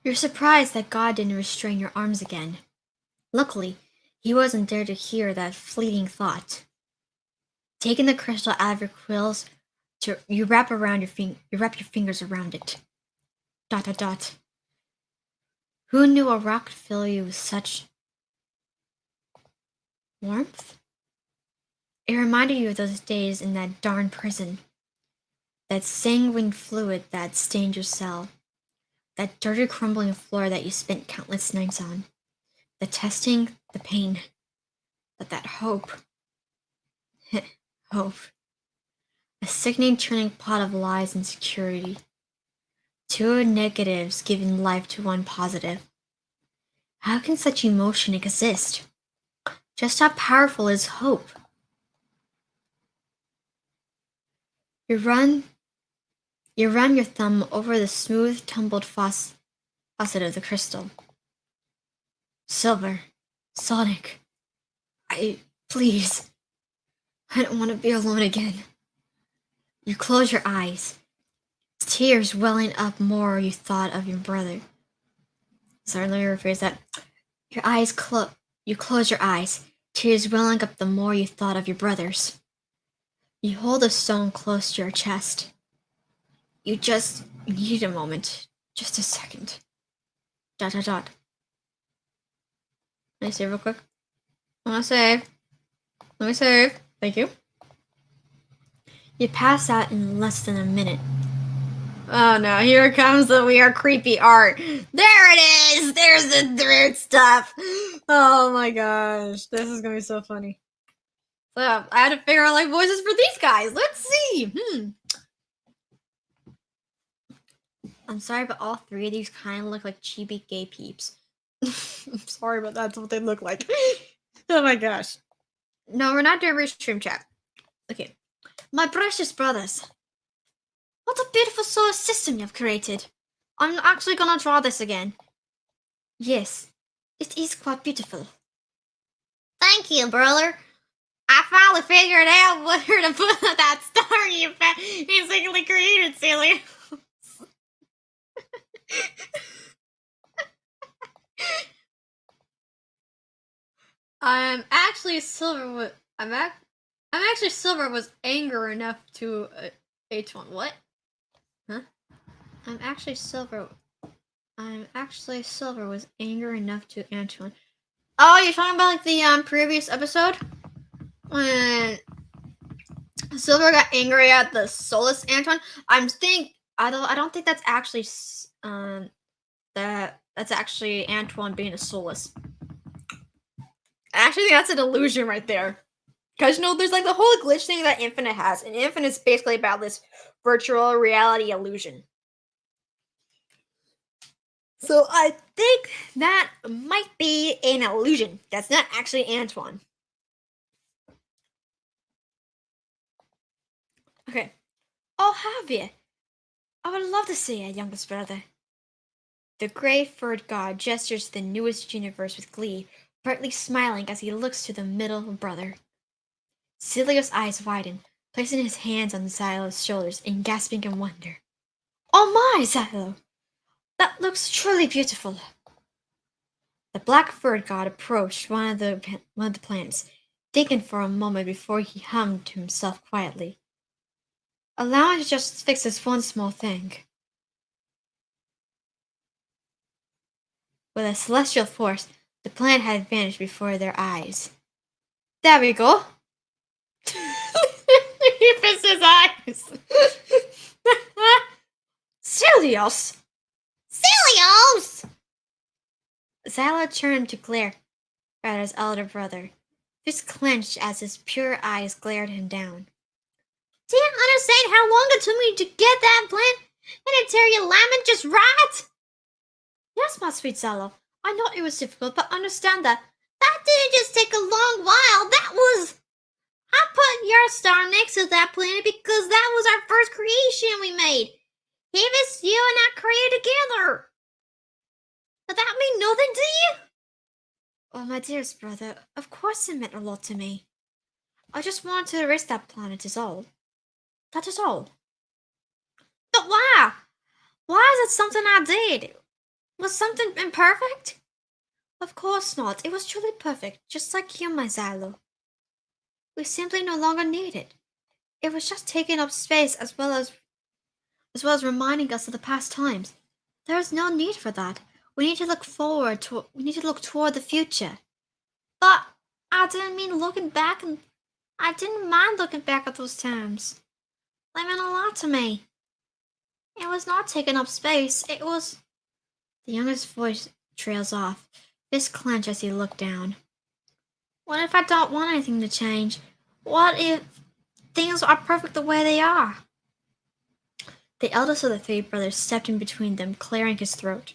You're surprised that God didn't restrain your arms again. Luckily, he wasn't there to hear that fleeting thought. Taking the crystal out of your quills, you wrap your fingers around it. ... Who knew a rock could fill you with such warmth? It reminded you of those days in that darn prison. That sanguine fluid that stained your cell. That dirty crumbling floor that you spent countless nights on. The testing, the pain. But that hope. Hope. A sickening turning pot of lies and security. Two negatives giving life to one positive. How can such emotion exist? Just how powerful is hope? You run your thumb over the smooth, tumbled faucet of the crystal. Silver. Sonic. Please. I don't want to be alone again. You close your eyes. Tears welling up more you thought of your brother. Sorry, let me rephrase that. You close your eyes. Tears welling up the more you thought of your brothers. You hold the stone close to your chest. You just need a moment. Just a second. ... Let me save real quick. Let me save. Thank you. You pass out in less than a minute. Oh no, here comes the weird creepy art. There it is! There's the weird stuff. Oh my gosh. This is gonna be so funny. So I had to figure out like voices for these guys. Let's see. I'm sorry, but all three of these kind of look like chibi gay peeps. I'm sorry, but that's what they look like. Oh my gosh. No, we're not doing restream chat. Okay. My precious brothers. What a beautiful solar system you've created. I'm actually gonna draw this again. Yes, it is quite beautiful. Thank you, brother. I finally figured out where to put that star you basically created, Celia. I'm actually silver was anger enough to H1. What? Huh? I'm actually silver was anger enough to Antoine. Oh, you're talking about like the previous episode when Silver got angry at the soulless Antoine. I don't think that's actually Um, that's actually Antoine being a soulless. I actually think that's an illusion right there. Because, there's like the whole glitch thing that Infinite has. And Infinite is basically about this virtual reality illusion. So I think that might be an illusion. That's not actually Antoine. Okay. Oh, have you? I would love to see you, youngest brother. The gray-furred god gestures to the newest universe with glee, brightly smiling as he looks to the middle brother. Cilio's eyes widen, placing his hands on Xylo's shoulders and gasping in wonder. Oh my, Xylo! That looks truly beautiful. The black-furred god approached one of the planets, thinking for a moment before he hummed to himself quietly. Allow me to just fix this one small thing. With a celestial force, the planet had vanished before their eyes. There we go. He fixed his eyes. Celios! Celios! Xylo turned to glare at his elder brother, fists clenched as his pure eyes glared him down. Do you understand how long it took me to get that plant and entire alignment just right? Yes, my sweet Xylo. I know it was difficult, but understand that. That didn't just take a long while. That was. I put your star next to that planet because that was our first creation we made. It was you and I created together. Did that mean nothing to you? Oh, my dearest brother, of course it meant a lot to me. I just wanted to erase that planet, is all. That is all. But why? Why is it something I did? Was something imperfect? Of course not. It was truly perfect, just like you, my Xylo. We simply no longer need it. It was just taking up space as well as reminding us of the past times. There is no need for that. We need to look toward the future. But I didn't mean looking back, and I didn't mind looking back at those times. They meant a lot to me. It was not taking up space. It was. The youngest voice trails off, fist clenched as he looked down. What if I don't want anything to change? What if things are perfect the way they are? The eldest of the three brothers stepped in between them, clearing his throat.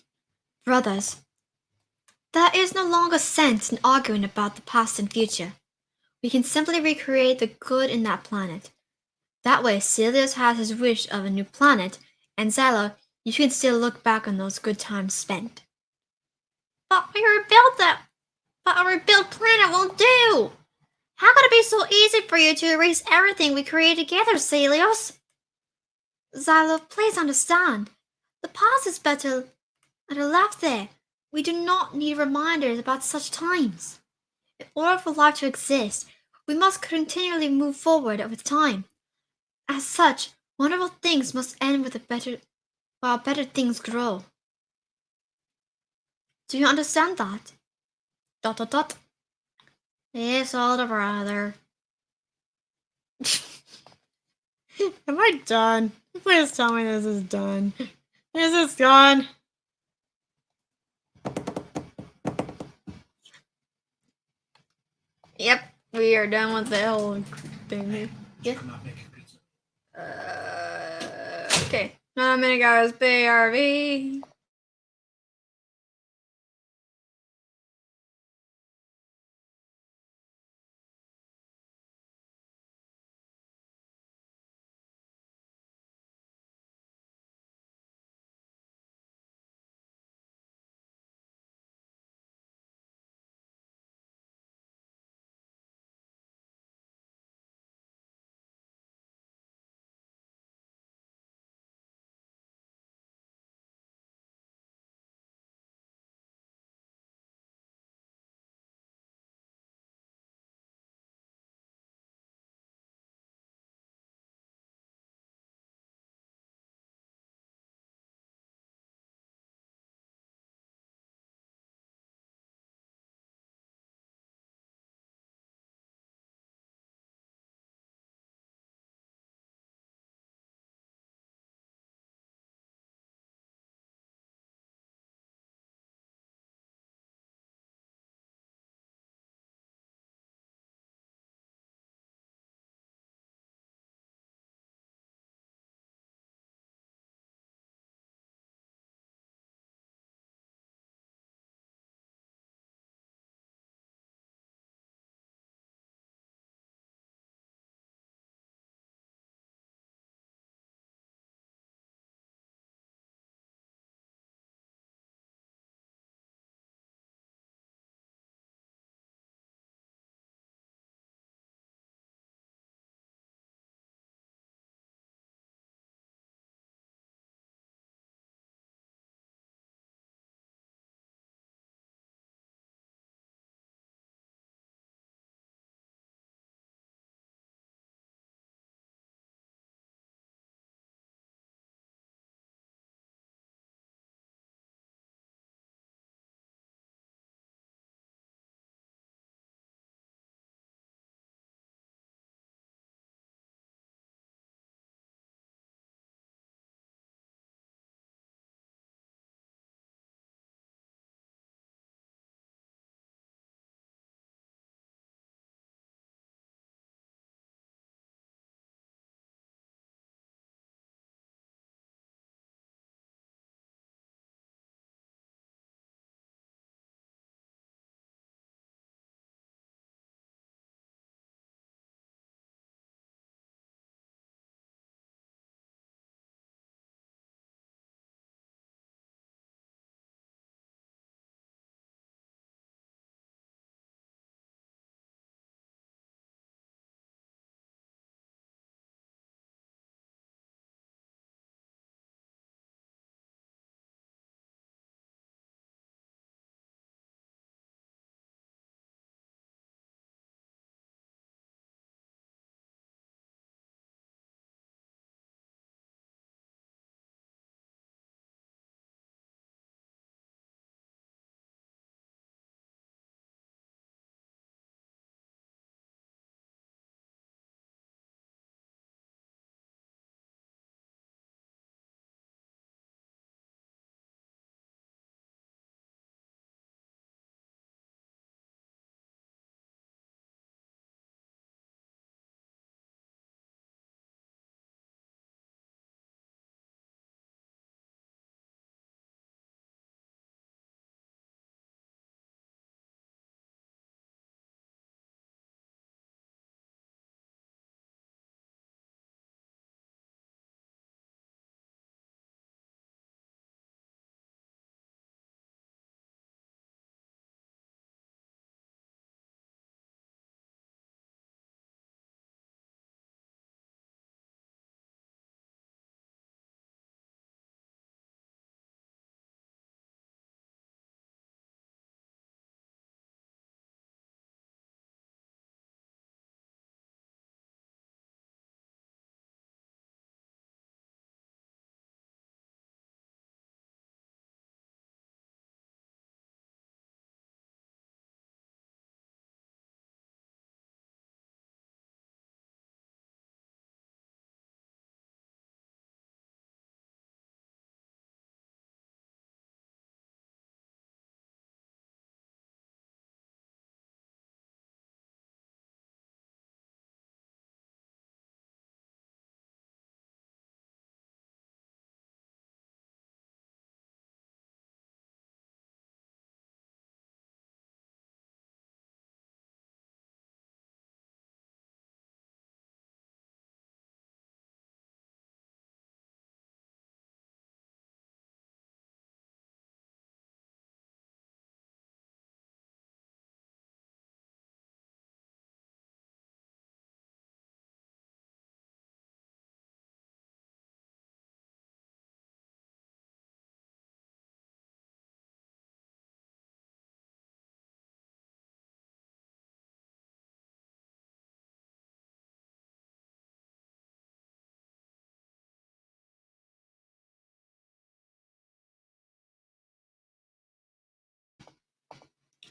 Brothers, there is no longer sense in arguing about the past and future. We can simply recreate the good in that planet. That way, Celios has his wish of a new planet, and Xylo, you can still look back on those good times spent. But a rebuilt planet won't do. How could it be so easy for you to erase everything we created together, Celios? Xylo, please understand. The past is better left there. We do not need reminders about such times. In order for life to exist, we must continually move forward with time. As such, wonderful things must end while better things grow. Do you understand that? Dot dot dot. Yes, older brother. Am I done? Please tell me this is done. Is this done? Yep, we are done with the whole thing. Yeah. Okay. Not a minute, guys. BRB.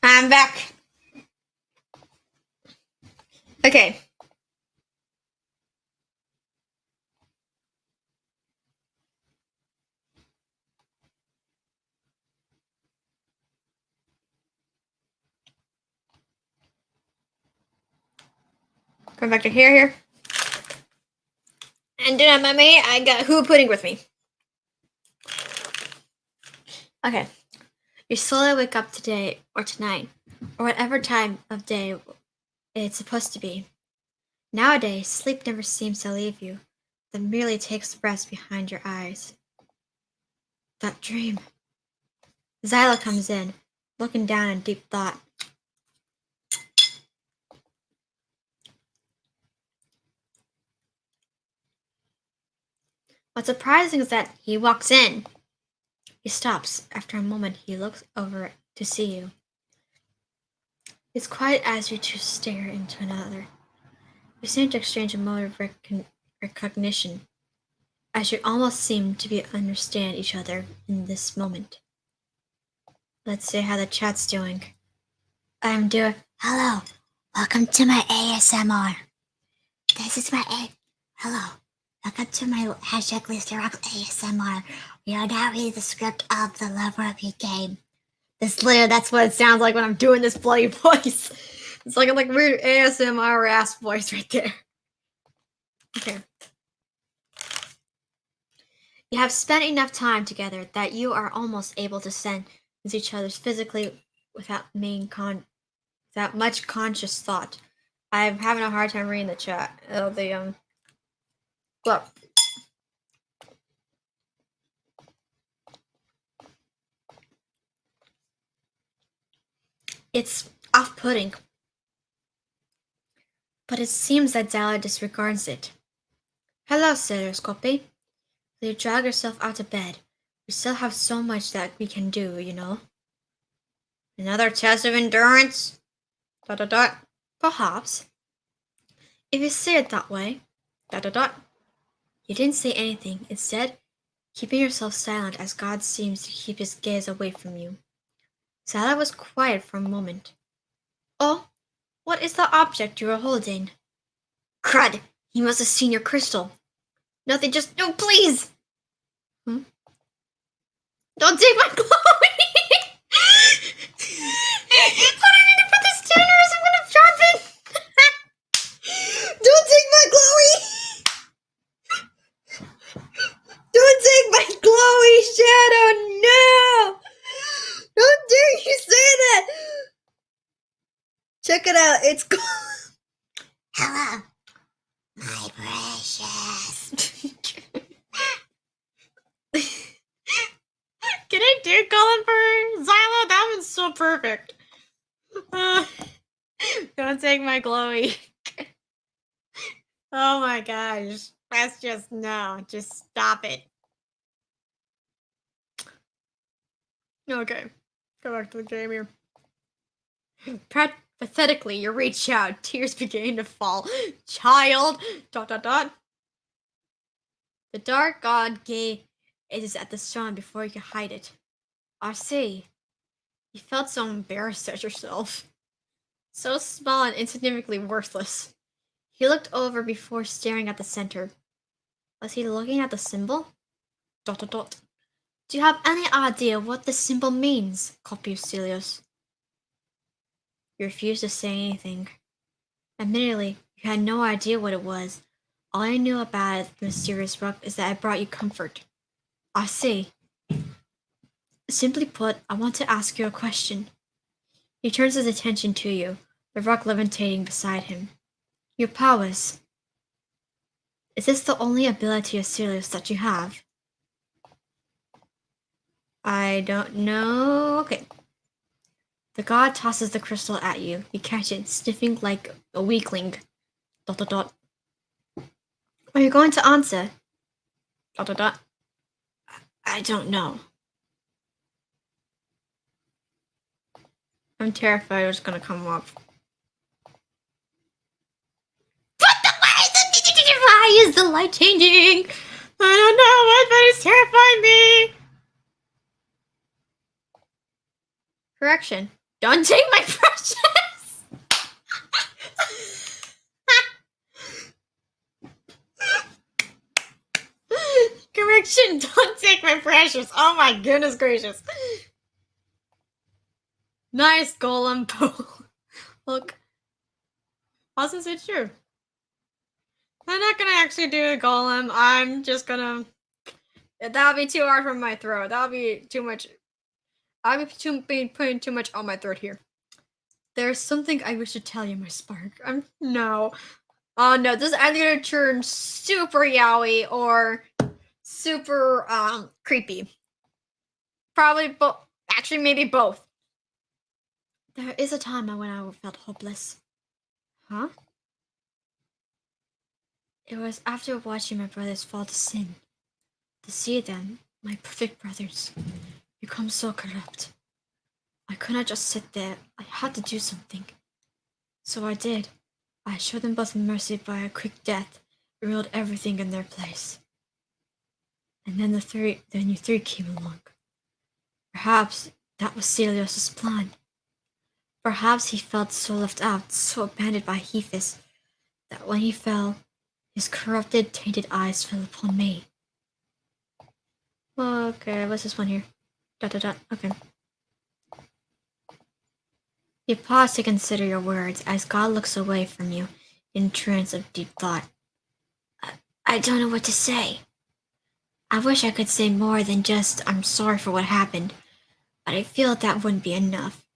I'm back. Okay. Going back to here. And dinner on my mate, I got hula pudding with me. Okay. You slowly wake up today or tonight, or whatever time of day it's supposed to be. Nowadays, sleep never seems to leave you, but merely takes rest behind your eyes. That dream. Zyla comes in, looking down in deep thought. What's surprising is that he walks in. He stops. After a moment, he looks over to see you. It's quiet as you two stare into another. You seem to exchange a mode of recognition, as you almost seem to be understand each other in this moment. Let's see how the chat's doing. I'm doing. Hello, welcome to my ASMR. This is my Hello, welcome to my hashtag Rock ASMR. We are now reading the script of the Love Rugby game. That's what it sounds like when I'm doing this bloody voice. It's like a weird ASMR ass voice right there. Okay. You have spent enough time together that you are almost able to sense each other's physically without much conscious thought. I'm having a hard time reading the chat. Look. It's off-putting. But it seems that Dalla disregards it. Hello, Stereoscopy. Will you drag yourself out of bed? We still have so much that we can do, you know. Another test of endurance? ... Perhaps. If you say it that way. ... You didn't say anything. Instead, keeping yourself silent as God seems to keep his gaze away from you. Zala was quiet for a moment. Oh, what is the object you are holding? Crud! He must have seen your crystal. Nothing, just no, please! Don't take my Chloe! I need to put this down or else I'm gonna drop it! Don't take my Chloe! Don't take my Chloe, Shadow! No! Don't dare you say that! Check it out, it's Hello, my precious. Can I do Colin for Zyla? That one's so perfect. Don't take my Chloe. Oh my gosh. That's just no. Just stop it. Okay. Go back to the game here. Pathetically, you reach out. Tears begin to fall. Child. ... The dark god gate is at the stone before you can hide it. I see. You felt so embarrassed at yourself. So small and insignificantly worthless. He looked over before staring at the center. Was he looking at the symbol? ... Do you have any idea what this symbol means? Copius. You refused to say anything. Admittedly, you had no idea what it was. All I knew about the mysterious rock is that it brought you comfort. I see. Simply put, I want to ask you a question. He turns his attention to you, the rock levitating beside him. Your powers. Is this the only ability of Sirius that you have? I don't know. Okay. The god tosses the crystal at you. You catch it, sniffing like a weakling. ... Are you going to answer? ... I don't know. I'm terrified it's gonna come up. Why is the light changing? I don't know what, but it's terrifying me. Correction. Don't take my precious! Correction, don't take my precious. Oh my goodness gracious. Nice golem pole. Look. Wasn't it true? I'm not gonna actually do a golem. I'm just gonna... That'll be too hard for my throat. That'll be too much. I'll be putting too much on my throat here. There's something I wish to tell you, my spark. No. Oh no, this is either gonna turn super yaoi or super creepy. Probably both. Actually, maybe both. There is a time when I felt hopeless. Huh? It was after watching my brothers fall to sin. To see them, my perfect brothers, become so corrupt. I could not just sit there. I had to do something. So I did. I showed them both mercy by a quick death, and revealed everything in their place. And then you three came along. Perhaps that was Celios's plan. Perhaps he felt so left out, so abandoned by Hephaestus, that when he fell, his corrupted, tainted eyes fell upon me. Okay, what's this one here? ... Okay. You pause to consider your words as God looks away from you in a trance of deep thought. I don't know what to say. I wish I could say more than just, I'm sorry for what happened, but I feel that wouldn't be enough.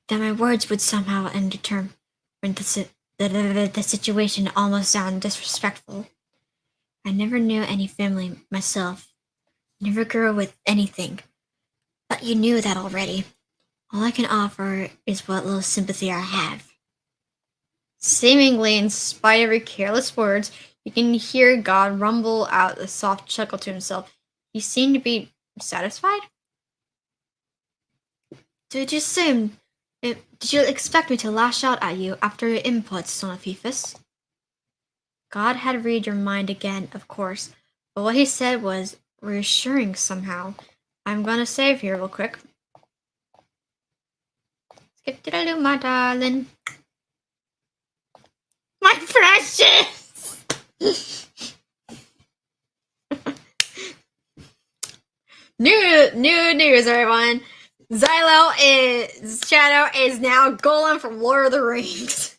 That my words would somehow determine the situation almost sound disrespectful. I never knew any family myself. Never grew up with anything. But you knew that already. All I can offer is what little sympathy I have. Seemingly, in spite of your careless words, you can hear God rumble out a soft chuckle to himself. He seemed to be satisfied. Did you expect me to lash out at you after your inputs, son of Hephaestus? God had read your mind again, of course, but what he said was reassuring somehow. I'm gonna save here real quick. Skip to the loo, my darling. My precious! New news, everyone. Shadow is now Golem from Lord of the Rings.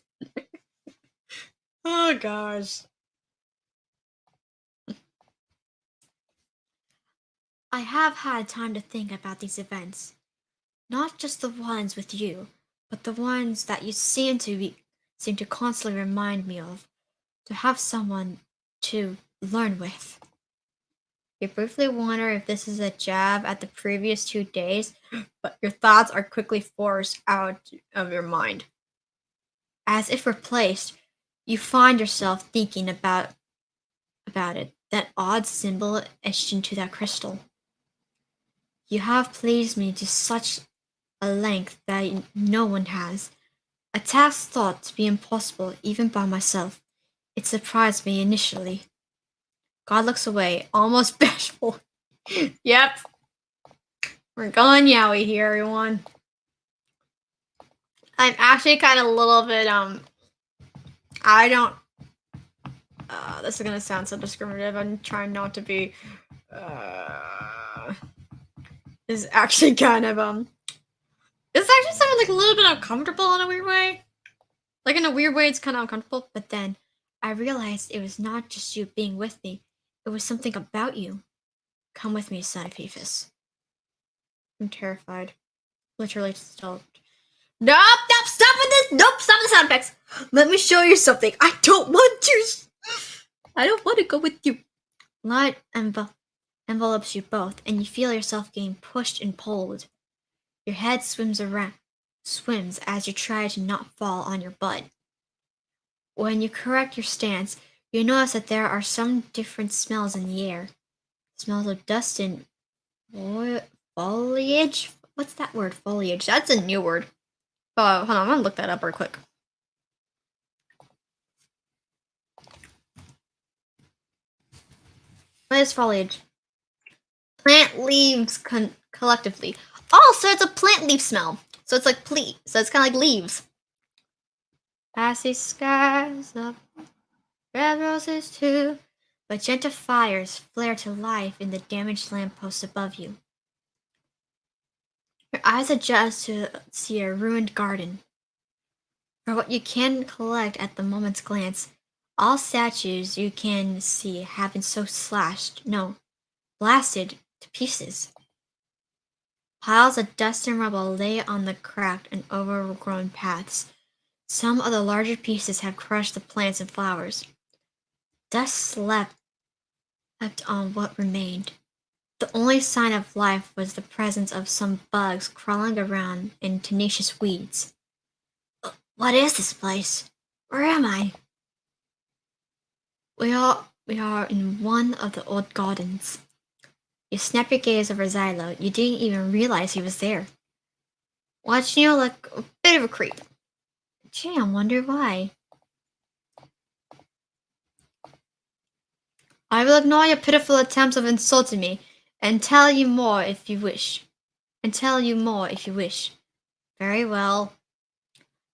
Oh gosh. I have had time to think about these events. Not just the ones with you, but the ones that you seem to constantly remind me of. To have someone to learn with. You briefly wonder if this is a jab at the previous 2 days, but your thoughts are quickly forced out of your mind. As if replaced, you find yourself thinking about it, that odd symbol etched into that crystal. You have pleased me to such a length that no one has. A task thought to be impossible even by myself. It surprised me initially. God looks away, almost bashful. Yep. We're going yaoi here, everyone. I'm actually kind of a little bit, I don't... this is gonna sound so discriminative. I'm trying not to be, This is actually kind of, It's actually sounding like a little bit uncomfortable in a weird way. Like, in a weird way, it's kind of uncomfortable, but then I realized it was not just you being with me. It was something about you. Come with me, son of Hephaestus. I'm terrified. Literally stopped. Nope, stop with this! Nope, stop the sound effects! Let me show you something. I don't want to go with you. Light envelops you both, and you feel yourself getting pushed and pulled. Your head swims as you try to not fall on your butt. When you correct your stance, you notice that there are some different smells in the air. Smells of dust and foliage? What's that word, foliage? That's a new word. Oh, hold on, I'm gonna look that up real quick. What is foliage? Plant leaves collectively. Oh, so it's a plant leaf smell. So it's like plea. So it's kind of like leaves. As the skies up, red roses too, but gentle fires flare to life in the damaged lampposts above you. Your eyes adjust to see a ruined garden. For what you can collect at the moment's glance, all statues you can see have been so slashed, no, blasted to pieces. Piles of dust and rubble lay on the cracked and overgrown paths. Some of the larger pieces have crushed the plants and flowers. Dust slept on what remained. The only sign of life was the presence of some bugs crawling around in tenacious weeds. What is this place? Where am I? We are in one of the old gardens. You snap your gaze over Xylo. You didn't even realize he was there. Watching you like a bit of a creep. Gee, I wonder why. I will ignore your pitiful attempts of insulting me and tell you more if you wish. Very well.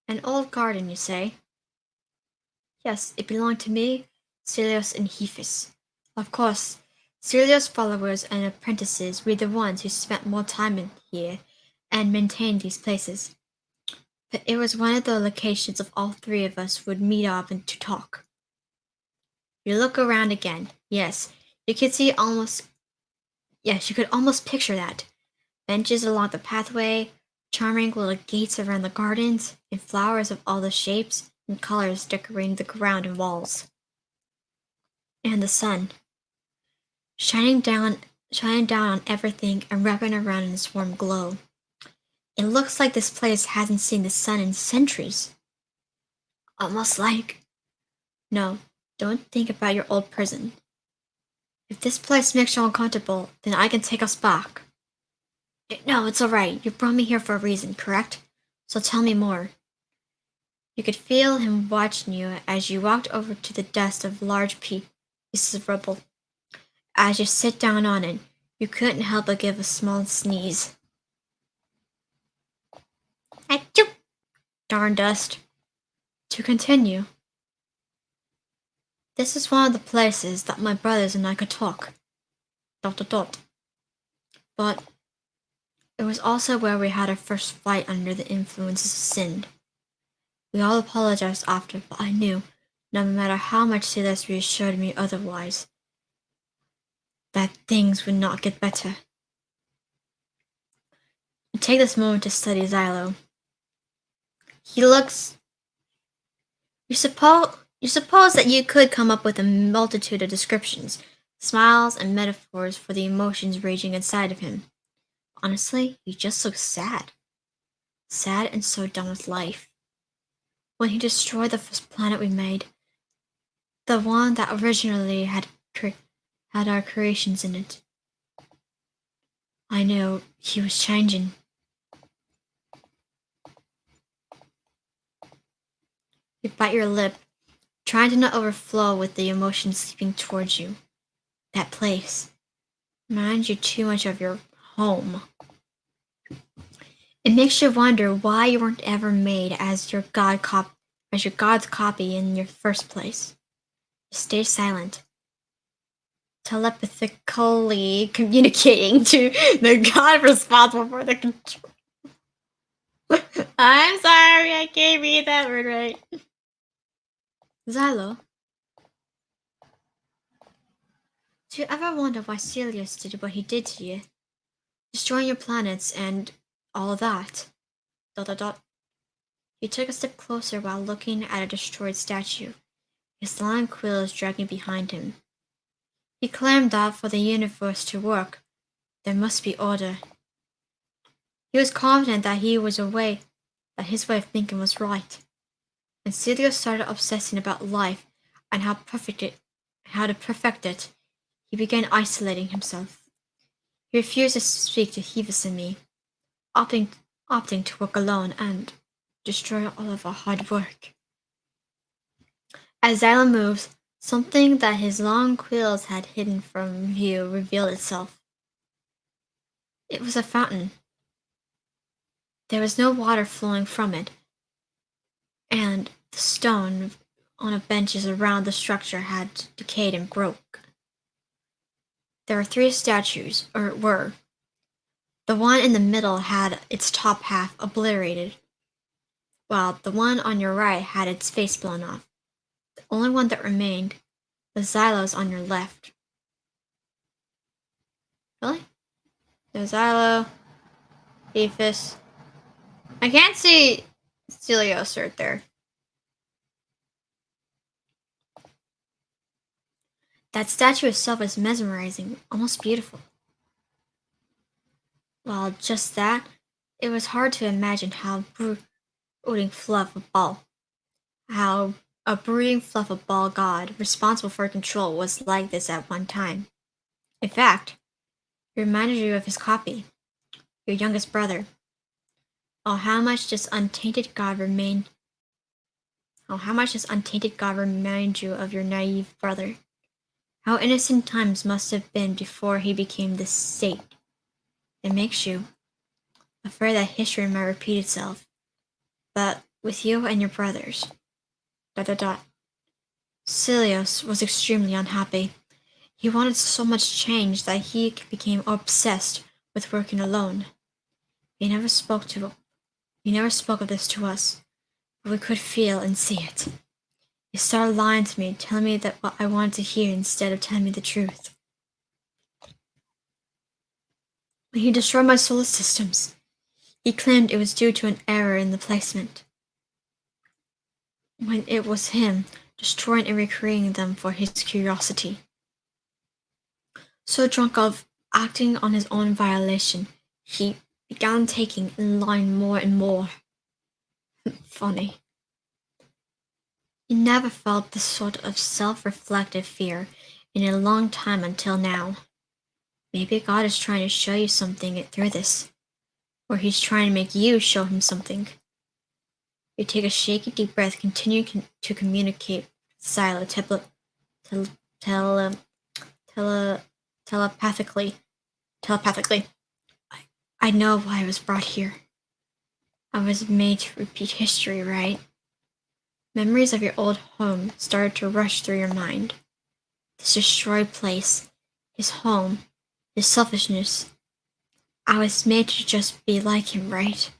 An old garden, you say? Yes, it belonged to me, Celios and Hephis. Of course, Celios' followers and apprentices were the ones who spent more time in here and maintained these places. But it was one of the locations of all three of us would meet up and to talk. You look around again. Yes, you could see almost. Yes, you could almost picture that. Benches along the pathway, charming little gates around the gardens, and flowers of all the shapes and colors decorating the ground and walls. And the sun, shining down on everything and wrapping around in its warm glow. It looks like this place hasn't seen the sun in centuries. Almost like. No, don't think about your old prison. If this place makes you uncomfortable, then I can take us back. No, it's alright. You brought me here for a reason, correct? So tell me more. You could feel him watching you as you walked over to the dust of large pieces of rubble. As you sit down on it, you couldn't help but give a small sneeze. Achoo! Darn dust. To continue. This is one of the places that my brothers and I could talk. ... But it was also where we had our first fight under the influences of sin. We all apologized after, but I knew, no matter how much Silas reassured me otherwise, that things would not get better. I take this moment to study Xylo. He looks. You suppose that you could come up with a multitude of descriptions, smiles, and metaphors for the emotions raging inside of him. Honestly, he just looks sad. Sad and so done with life. When he destroyed the first planet we made, the one that originally had our creations in it, I knew he was changing. You bite your lip, trying to not overflow with the emotions seeping towards you. That place reminds you too much of your home. It makes you wonder why you weren't ever made as your God's copy in your first place. Stay silent, telepathically communicating to the God responsible for the control. I'm sorry, I can't read that word right. Xylo, do you ever wonder why Celius did what he did to you? Destroying your planets and all that. ... He took a step closer while looking at a destroyed statue, his long quills dragging behind him. He claimed that for the universe to work, there must be order. He was confident that his way of thinking was right. When Celius started obsessing about life and how to perfect it, he began isolating himself. He refused to speak to Hevis and me, opting to work alone and destroy all of our hard work. As Xylo moved, something that his long quills had hidden from view revealed itself. It was a fountain. There was no water flowing from it, and the stone on the benches around the structure had decayed and broke. There were three statues, or were. The one in the middle had its top half obliterated, while the one on your right had its face blown off. The only one that remained was Xylo's on your left. Really? There's Xylo, Ephus. I can't see Celios right there. That statue itself is mesmerizing, almost beautiful. While just that, it was hard to imagine how brooding fluff of ball, how a brooding fluff of ball god responsible for control was like this at one time. In fact, it reminded you of his copy, your youngest brother. Oh, how much this untainted god remained. Oh, how much this untainted god reminded you of your naive brother. How innocent times must have been before he became this state. It makes you afraid that history might repeat itself. But with you and your brothers. ... Celios was extremely unhappy. He wanted so much change that he became obsessed with working alone. He never spoke of this to us, but we could feel and see it. He started lying to me, telling me that what I wanted to hear instead of telling me the truth. When he destroyed my solar systems, he claimed it was due to an error in the placement. When it was him destroying and recreating them for his curiosity. So drunk of acting on his own violation, he began taking and lying more and more. Funny. He never felt this sort of self-reflective fear in a long time until now. Maybe God is trying to show you something through this, or he's trying to make you show him something. You take a shaky deep breath, continue to communicate with Silo telepathically. I know why I was brought here. I was made to repeat history, right? Memories of your old home started to rush through your mind. This destroyed place, his home, his selfishness. I was made to just be like him, right?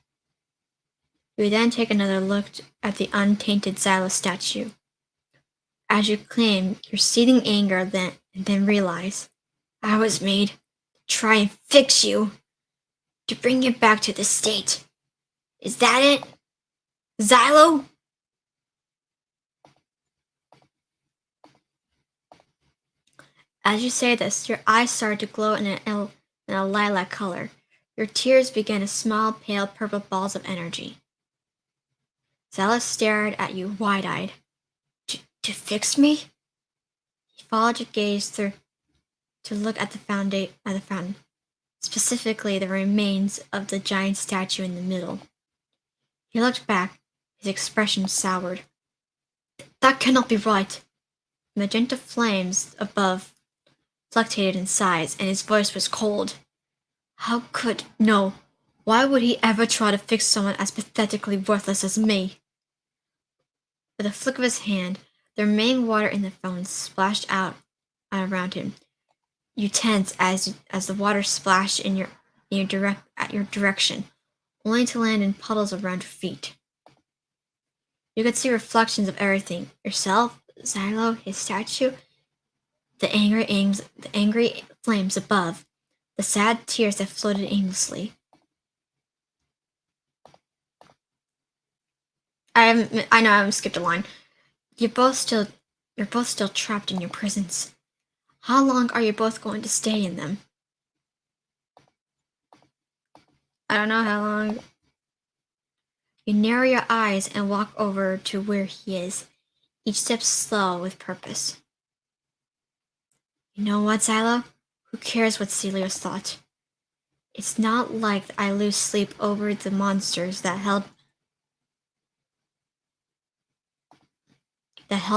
You then take another look at the untainted Xylo statue. As you claim your seething anger, and then realize, I was made to try and fix you, to bring you back to this state. Is that it? Xylo? As you say this, your eyes start to glow in a lilac color. Your tears begin to small, pale purple balls of energy. Xylo stared at you wide-eyed. To fix me? He followed your gaze through to look at the fountain, specifically the remains of the giant statue in the middle. He looked back, his expression soured. That cannot be right. Magenta flames above fluctuated in size, and his voice was cold. How could... No. Why would he ever try to fix someone as pathetically worthless as me? With a flick of his hand, the remaining water in the fountain splashed out around him. You tense as the water splashed in your direction, only to land in puddles around your feet. You could see reflections of everything: yourself, Xylo, his statue, the angry flames above, the sad tears that floated aimlessly. I know I haven't skipped a line. You're both still trapped in your prisons. How long are you both going to stay in them? I don't know how long. You narrow your eyes and walk over to where he is, each step slow with purpose. You know what, Xylo? Who cares what Celios thought? It's not like I lose sleep over the monsters that held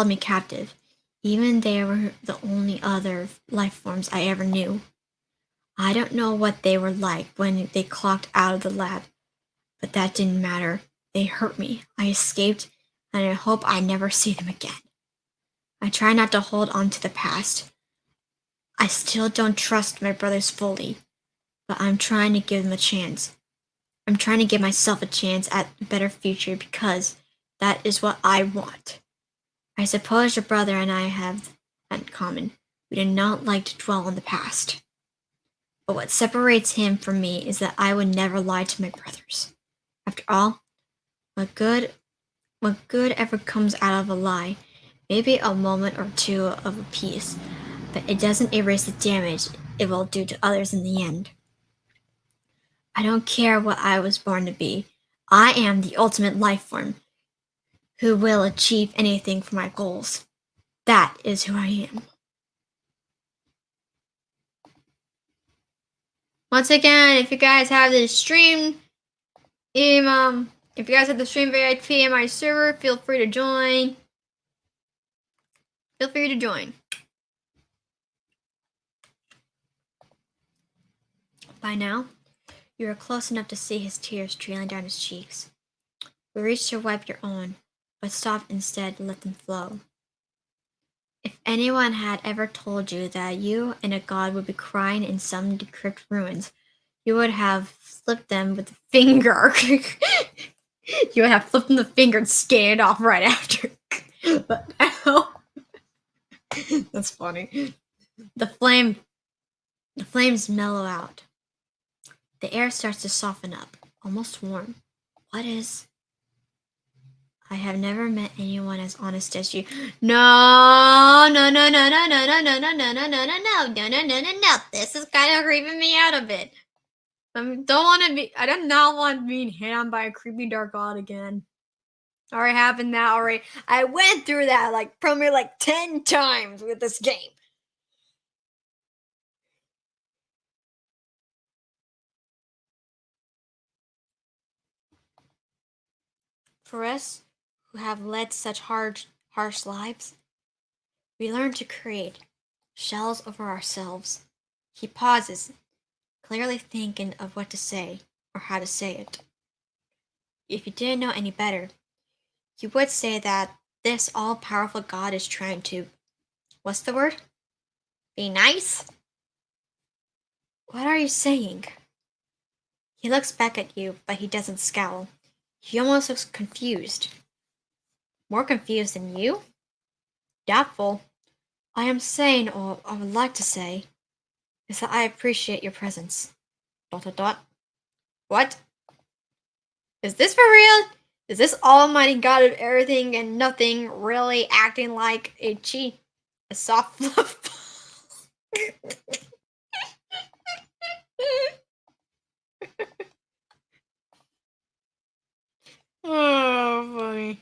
me captive. Even they were the only other life forms I ever knew. I don't know what they were like when they clocked out of the lab. But that didn't matter. They hurt me. I escaped, and I hope I never see them again. I try not to hold on to the past. I still don't trust my brothers fully, but I'm trying to give them a chance. I'm trying to give myself a chance at a better future because that is what I want. I suppose your brother and I have that in common. We do not like to dwell on the past. But what separates him from me is that I would never lie to my brothers. After all, what good ever comes out of a lie? Maybe a moment or two of peace, but it doesn't erase the damage it will do to others in the end. I don't care what I was born to be. I am the ultimate life form who will achieve anything for my goals. That is who I am. Once again, if you guys have this stream, if you guys have the stream VIP in my server, feel free to join. Feel free to join. By now, you are close enough to see his tears trailing down his cheeks. You reach to wipe your own, but stop instead and let them flow. If anyone had ever told you that you and a god would be crying in some decrepit ruins, you would have flipped them with a finger. You would have flipped them the finger and scanned off right after. But now, that's funny. The flames mellow out. The air starts to soften up, almost warm. What is? I have never met anyone as honest as you. No. This is kind of creeping me out a bit. I do not want being hit on by a creepy dark god again. Already happened that already. I went through that probably 10 times with this game. For us who have led such harsh lives, we learn to create shells over ourselves. He pauses, clearly thinking of what to say or how to say it. If you didn't know any better, you would say that this all-powerful God is trying to, what's the word? Be nice? What are you saying? He looks back at you, but he doesn't scowl. He almost looks confused. More confused than you? Doubtful. I am saying, or I would like to say, is that I appreciate your presence. ... What? Is this for real? Is this almighty God of everything and nothing really acting like a soft fluff? Oh, funny.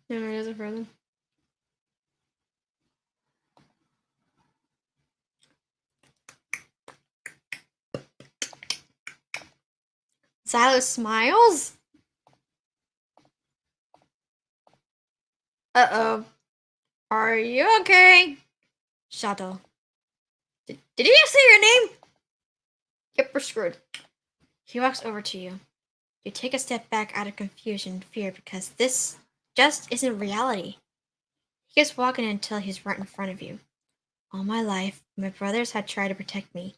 There is a further. Xylo smiles? Uh-oh. Are you okay? Shadow. Did you just say your name? Yep, we're screwed. He walks over to you. You take a step back out of confusion and fear because this just isn't reality. He keeps walking until he's right in front of you. All my life, my brothers had tried to protect me.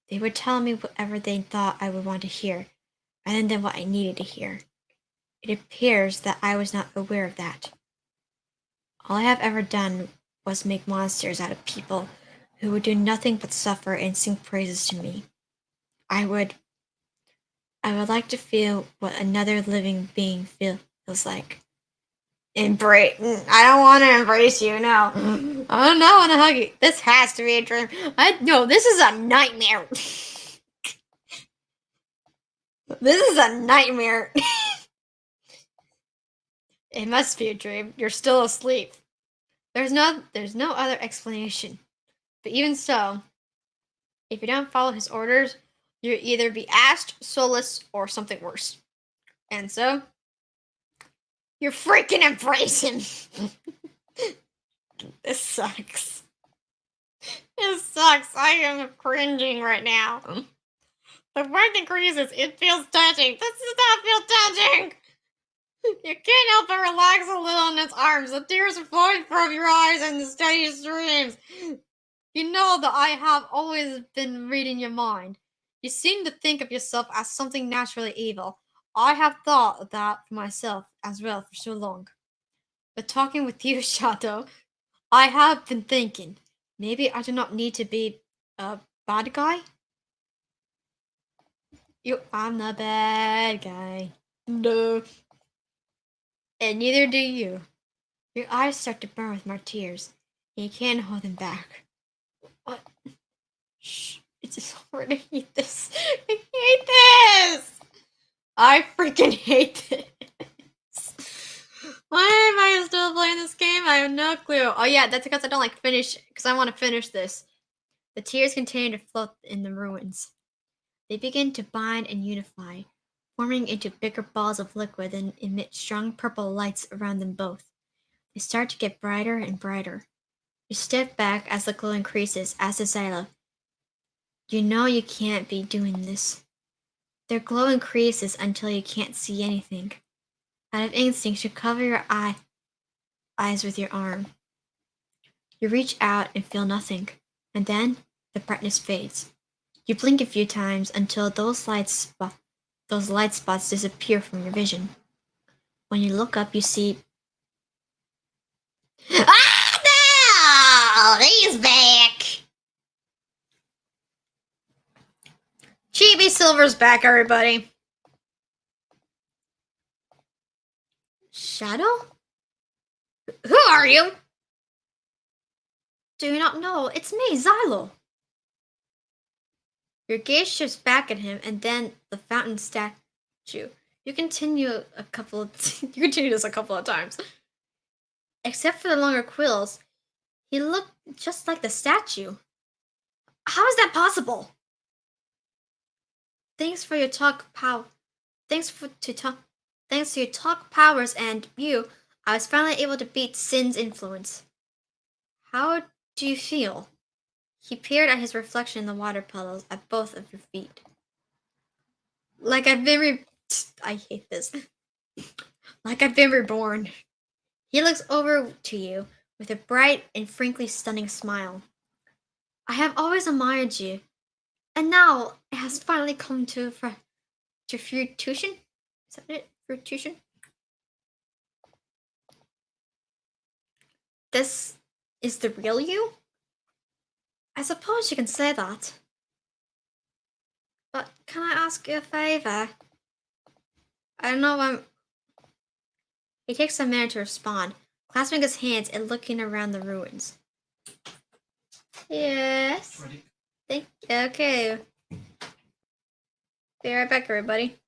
They would tell me whatever they thought I would want to hear, rather than what I needed to hear. It appears that I was not aware of that. All I have ever done was make monsters out of people who would do nothing but suffer and sing praises to me. I would like to feel what another living being feels like. Embrace. I don't want to embrace you. No, I don't want to hug you. This has to be a dream. No, this is a nightmare. This is a nightmare. It must be a dream. You're still asleep. There's no other explanation. But even so, if you don't follow his orders, you'll either be asked, soulless, or something worse. And so, you freaking embrace him. This sucks. This sucks. I am cringing right now. The word increases. It feels touching. This does not feel touching. You can't help but relax a little in its arms. The tears are flowing from your eyes in the steady streams. You know that I have always been reading your mind. You seem to think of yourself as something naturally evil. I have thought of that for myself as well for so long. But talking with you, Shadow, I have been thinking, maybe I do not need to be a bad guy? I'm the bad guy. No. And neither do you. Your eyes start to burn with more tears, and you can't hold them back. What? Shh. I just already hate this. I hate this! I freaking hate this. Why am I still playing this game? I have no clue. Oh yeah, that's because I don't like finish, because I want to finish this. The tears continue to float in the ruins. They begin to bind and unify, forming into bigger balls of liquid and emit strong purple lights around them both. They start to get brighter and brighter. You step back as the glow increases, as does Zyla. You know you can't be doing this. Their glow increases until you can't see anything. Out of instinct, you cover your eyes with your arm. You reach out and feel nothing, and then the brightness fades. You blink a few times until those light spots disappear from your vision. When you look up, you see. Ah, no! He's back! Chibi Silver's back, everybody. Shadow? Who are you? Do you not know? It's me, Xylo. Your gaze shifts back at him, and then the fountain statue. You continue this a couple of times. Except for the longer quills, he looked just like the statue. How is that possible? Thanks for your talk power. Thanks to your talk powers and you, I was finally able to beat Sin's influence. How do you feel? He peered at his reflection in the water puddles at both of your feet. Like I've been I hate this. Like I've been reborn. He looks over to you with a bright and frankly stunning smile. I have always admired you, and now it has finally come to fruition. Is that it? Fruition? This is the real you? I suppose you can say that. But can I ask you a favor? I don't know when. He takes a minute to respond, clasping his hands and looking around the ruins. Yes. Okay. Be right back, everybody.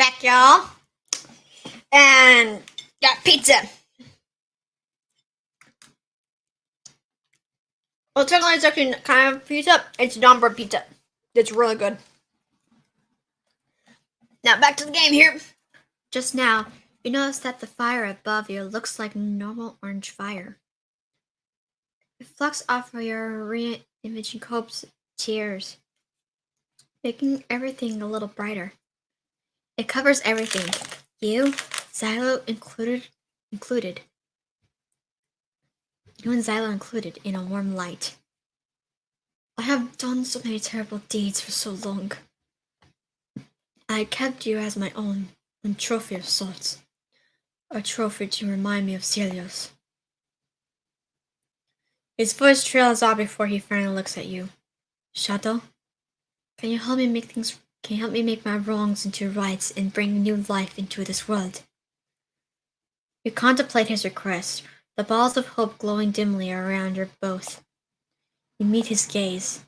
back, y'all. And got pizza. Well, technically, it's actually kind of pizza. It's non-bread pizza. It's really good. Now, back to the game here. Just now, you notice that the fire above you looks like normal orange fire. It flecks off of your re-imaging Cope's tears, making everything a little brighter. It covers everything. You, Xylo included. You and Xylo included in a warm light. I have done so many terrible deeds for so long. I kept you as my own trophy of sorts. A trophy to remind me of Celios. His voice trails off before he finally looks at you. Shadow, can you help me make my wrongs into rights and bring new life into this world? You contemplate his request, the balls of hope glowing dimly around your both. You meet his gaze.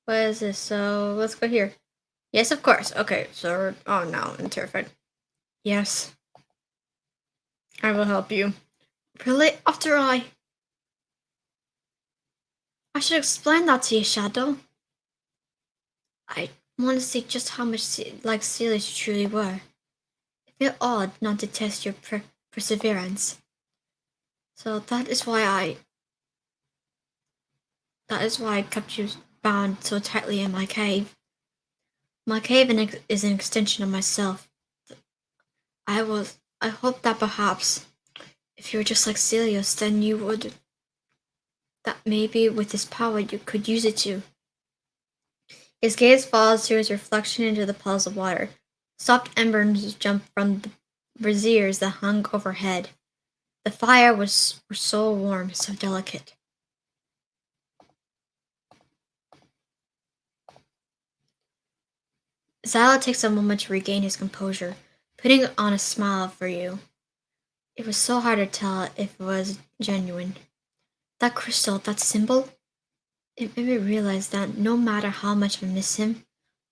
What is this? So, let's go here. Yes, of course. Okay, so, oh no, I'm terrified. Yes. I will help you. Really? After I should explain that to you, Shadow. I want to see just how much like Celia you truly were. It felt odd not to test your perseverance. So that is why I kept you bound so tightly in my cave. My cave is an extension of myself. I hope that perhaps, if you were just like Celios, then you would, that maybe with this power you could use it to. His gaze falls to his reflection into the puddles of water. Soft embers jump from the braziers that hung overhead. The fire was so warm, so delicate. Xylo takes a moment to regain his composure, putting on a smile for you. It was so hard to tell if it was genuine. That crystal, that symbol, it made me realize that no matter how much I miss him,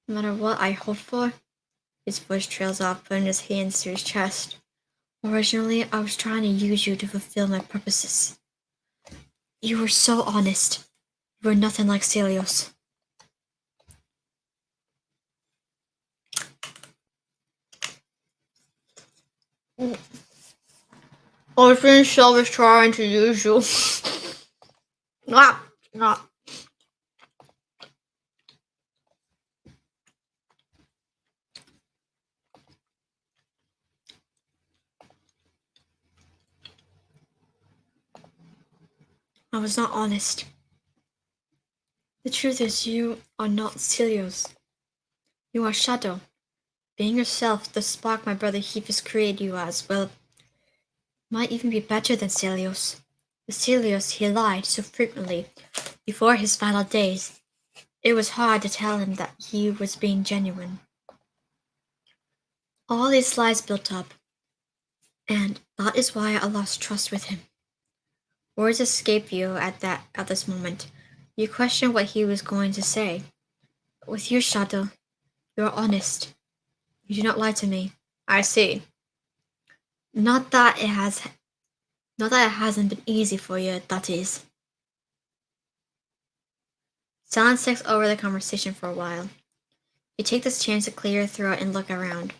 no matter what I hope for, his voice trails off, putting his hands to his chest. Originally, I was trying to use you to fulfill my purposes. You were so honest. You were nothing like Celios. I think Shell was trying to use you. Ah. I was not honest. The truth is, you are not Celios. You are Shadow. Being yourself, the spark my brother Hephaestus created you as, well, might even be better than Celios. With Celios, he lied so frequently before his final days. It was hard to tell him that he was being genuine. All these lies built up, and that is why I lost trust with him. Words escape you at this moment. You question what he was going to say. With you, Shadow, you are honest. You do not lie to me. I see. Not that it hasn't been easy for you, that is. Silence takes over the conversation for a while. You take this chance to clear your throat and look around.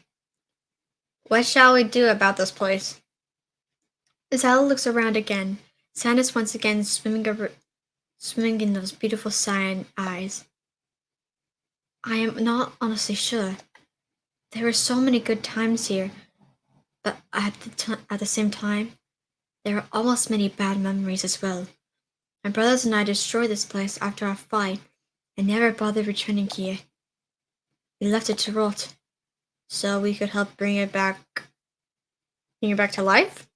What shall we do about this place? Zala looks around again. Sand is once again swimming in those beautiful cyan eyes. I am not honestly sure. There were so many good times here, but at the same time, there are almost many bad memories as well. My brothers and I destroyed this place after our fight and never bothered returning here. We left it to rot, so we could help bring it back to life?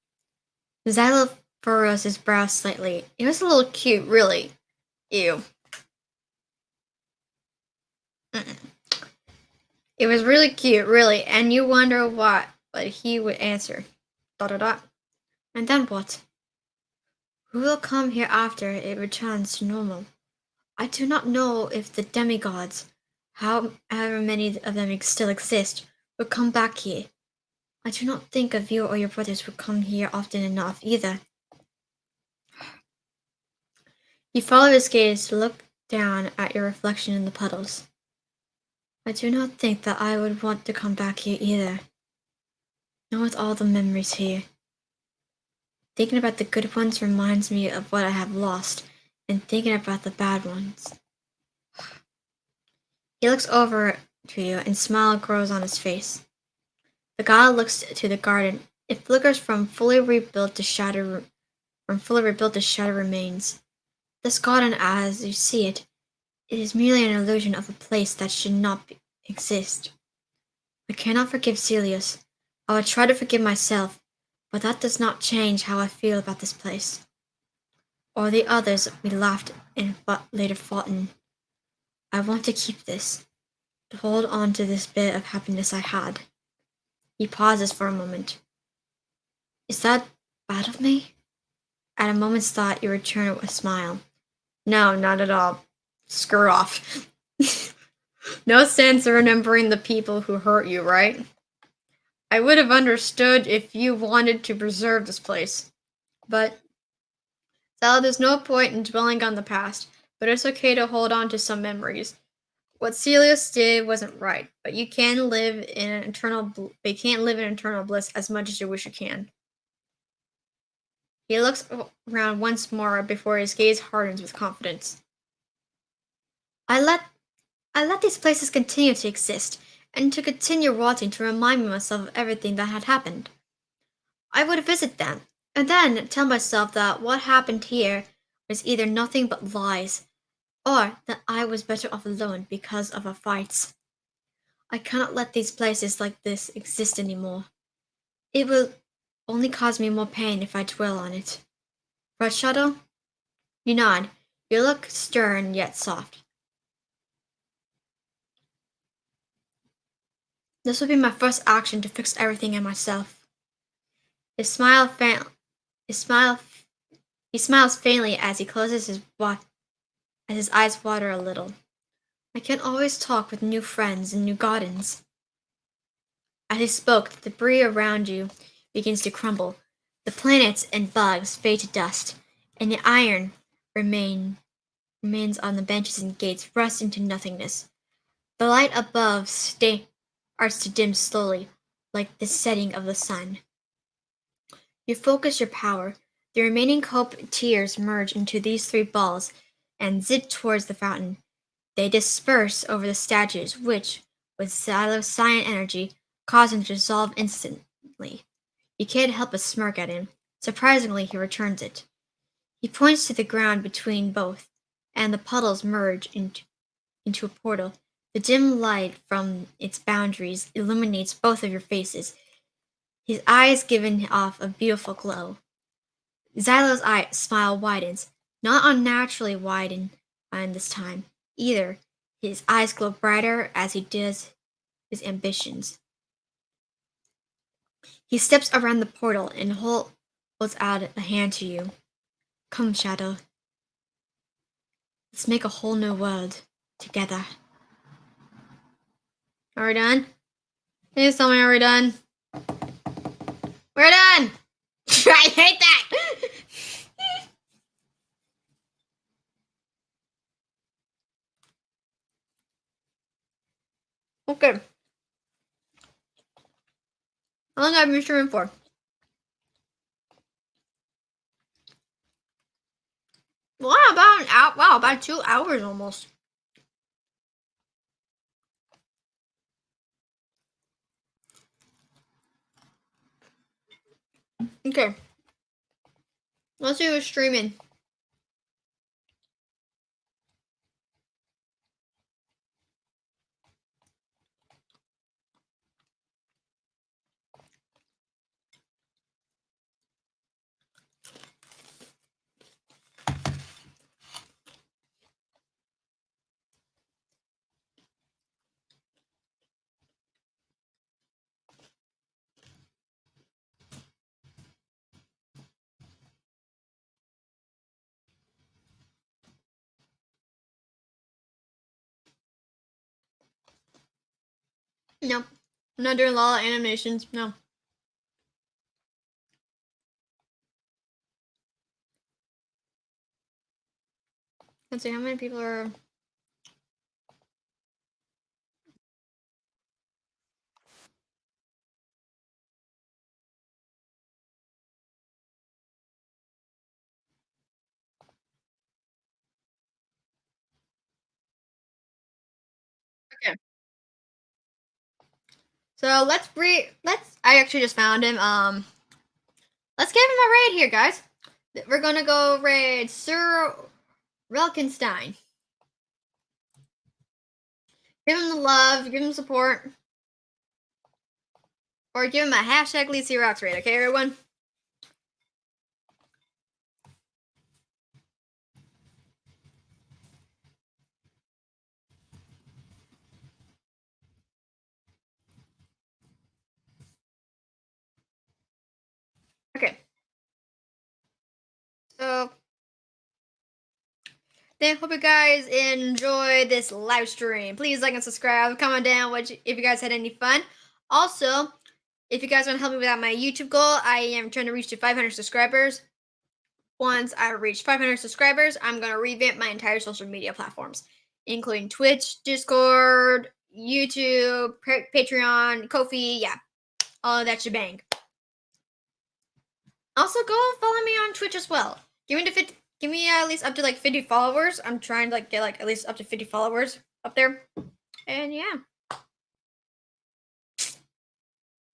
Xylo furrows his brow slightly. It was a little cute, really. Ew. Mm-mm. It was really cute, really, and you wonder what he would answer. ... And then what? Who will come here after it returns to normal? I do not know if the demigods, however many of them still exist, would come back here. I do not think of you or your brothers would come here often enough either. You follow his gaze to look down at your reflection in the puddles. I do not think that I would want to come back here either. Not with all the memories here. Thinking about the good ones reminds me of what I have lost, and thinking about the bad ones. He looks over to you, and a smile grows on his face. The god looks to the garden. It flickers from fully rebuilt to shattered remains. This garden, as you see it, it is merely an illusion of a place that should not exist. I cannot forgive Celius. I would try to forgive myself, but that does not change how I feel about this place. Or the others we laughed and later fought in. I want to keep this, to hold on to this bit of happiness I had. He pauses for a moment. Is that bad of me? At a moment's thought, you return with a smile. No, not at all. Screw off. No sense in remembering the people who hurt you, right? I would have understood if you wanted to preserve this place. But, Sal, there's no point in dwelling on the past, but it's okay to hold on to some memories. What Celius did wasn't right, but you can't live in eternal bliss as much as you wish you can. He looks around once more before his gaze hardens with confidence. I let these places continue to exist, and to continue rotting to remind myself of everything that had happened. I would visit them, and then tell myself that what happened here was either nothing but lies, or that I was better off alone because of our fights. I cannot let these places like this exist anymore. It will only cause me more pain if I dwell on it. Right, Shadow? You nod. You look stern yet soft. This will be my first action to fix everything in myself. His smile fa- his smile He smiles faintly as he closes as his eyes water a little. I can always talk with new friends and new gardens. As he spoke, the debris around you begins to crumble. The planets and bugs fade to dust, and the iron remains on the benches and gates rust into nothingness. The light above starts to dim slowly, like the setting of the sun. You focus your power. The remaining cope tears merge into these three balls and zip towards the fountain. They disperse over the statues, which, with psilocyan energy, cause them to dissolve instantly. You can't help but smirk at him. Surprisingly, he returns it. He points to the ground between both, and the puddles merge into a portal. The dim light from its boundaries illuminates both of your faces, his eyes giving off a beautiful glow. Xylo's smile widens, not unnaturally widen this time, either. His eyes glow brighter as he does his ambitions. He steps around the portal and holds out a hand to you. Come, Shadow. Let's make a whole new world together. Are we done? Please tell me, are we done? We're done! I hate that! Okay. How long have I been streaming for? Wow, about an hour. Wow, about 2 hours almost. Okay. Let's see who's streaming. Nope. I'm not doing a lot of animations. No. Let's see how many people are. Okay. So let's I actually just found him. Let's give him a raid here, guys. We're gonna go raid Sir Relkenstein. Give him the love, give him support. Or give him a hashtag Lisa Rocks raid, okay, everyone? Okay. So then hope you guys enjoy this live stream. Please like and subscribe. Comment down if you guys had any fun. Also, if you guys want to help me with my YouTube goal, I am trying to reach to 500 subscribers. Once I reach 500 subscribers, I'm going to revamp my entire social media platforms, including Twitch, Discord, YouTube, Patreon, Ko-fi, yeah, all of that shebang. Also, go follow me on Twitch as well. Give me at least up to like 50 followers. I'm trying to get at least up to 50 followers up there. And yeah.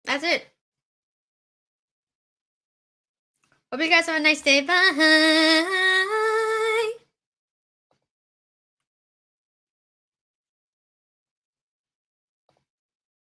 That's it. Hope you guys have a nice day. Bye.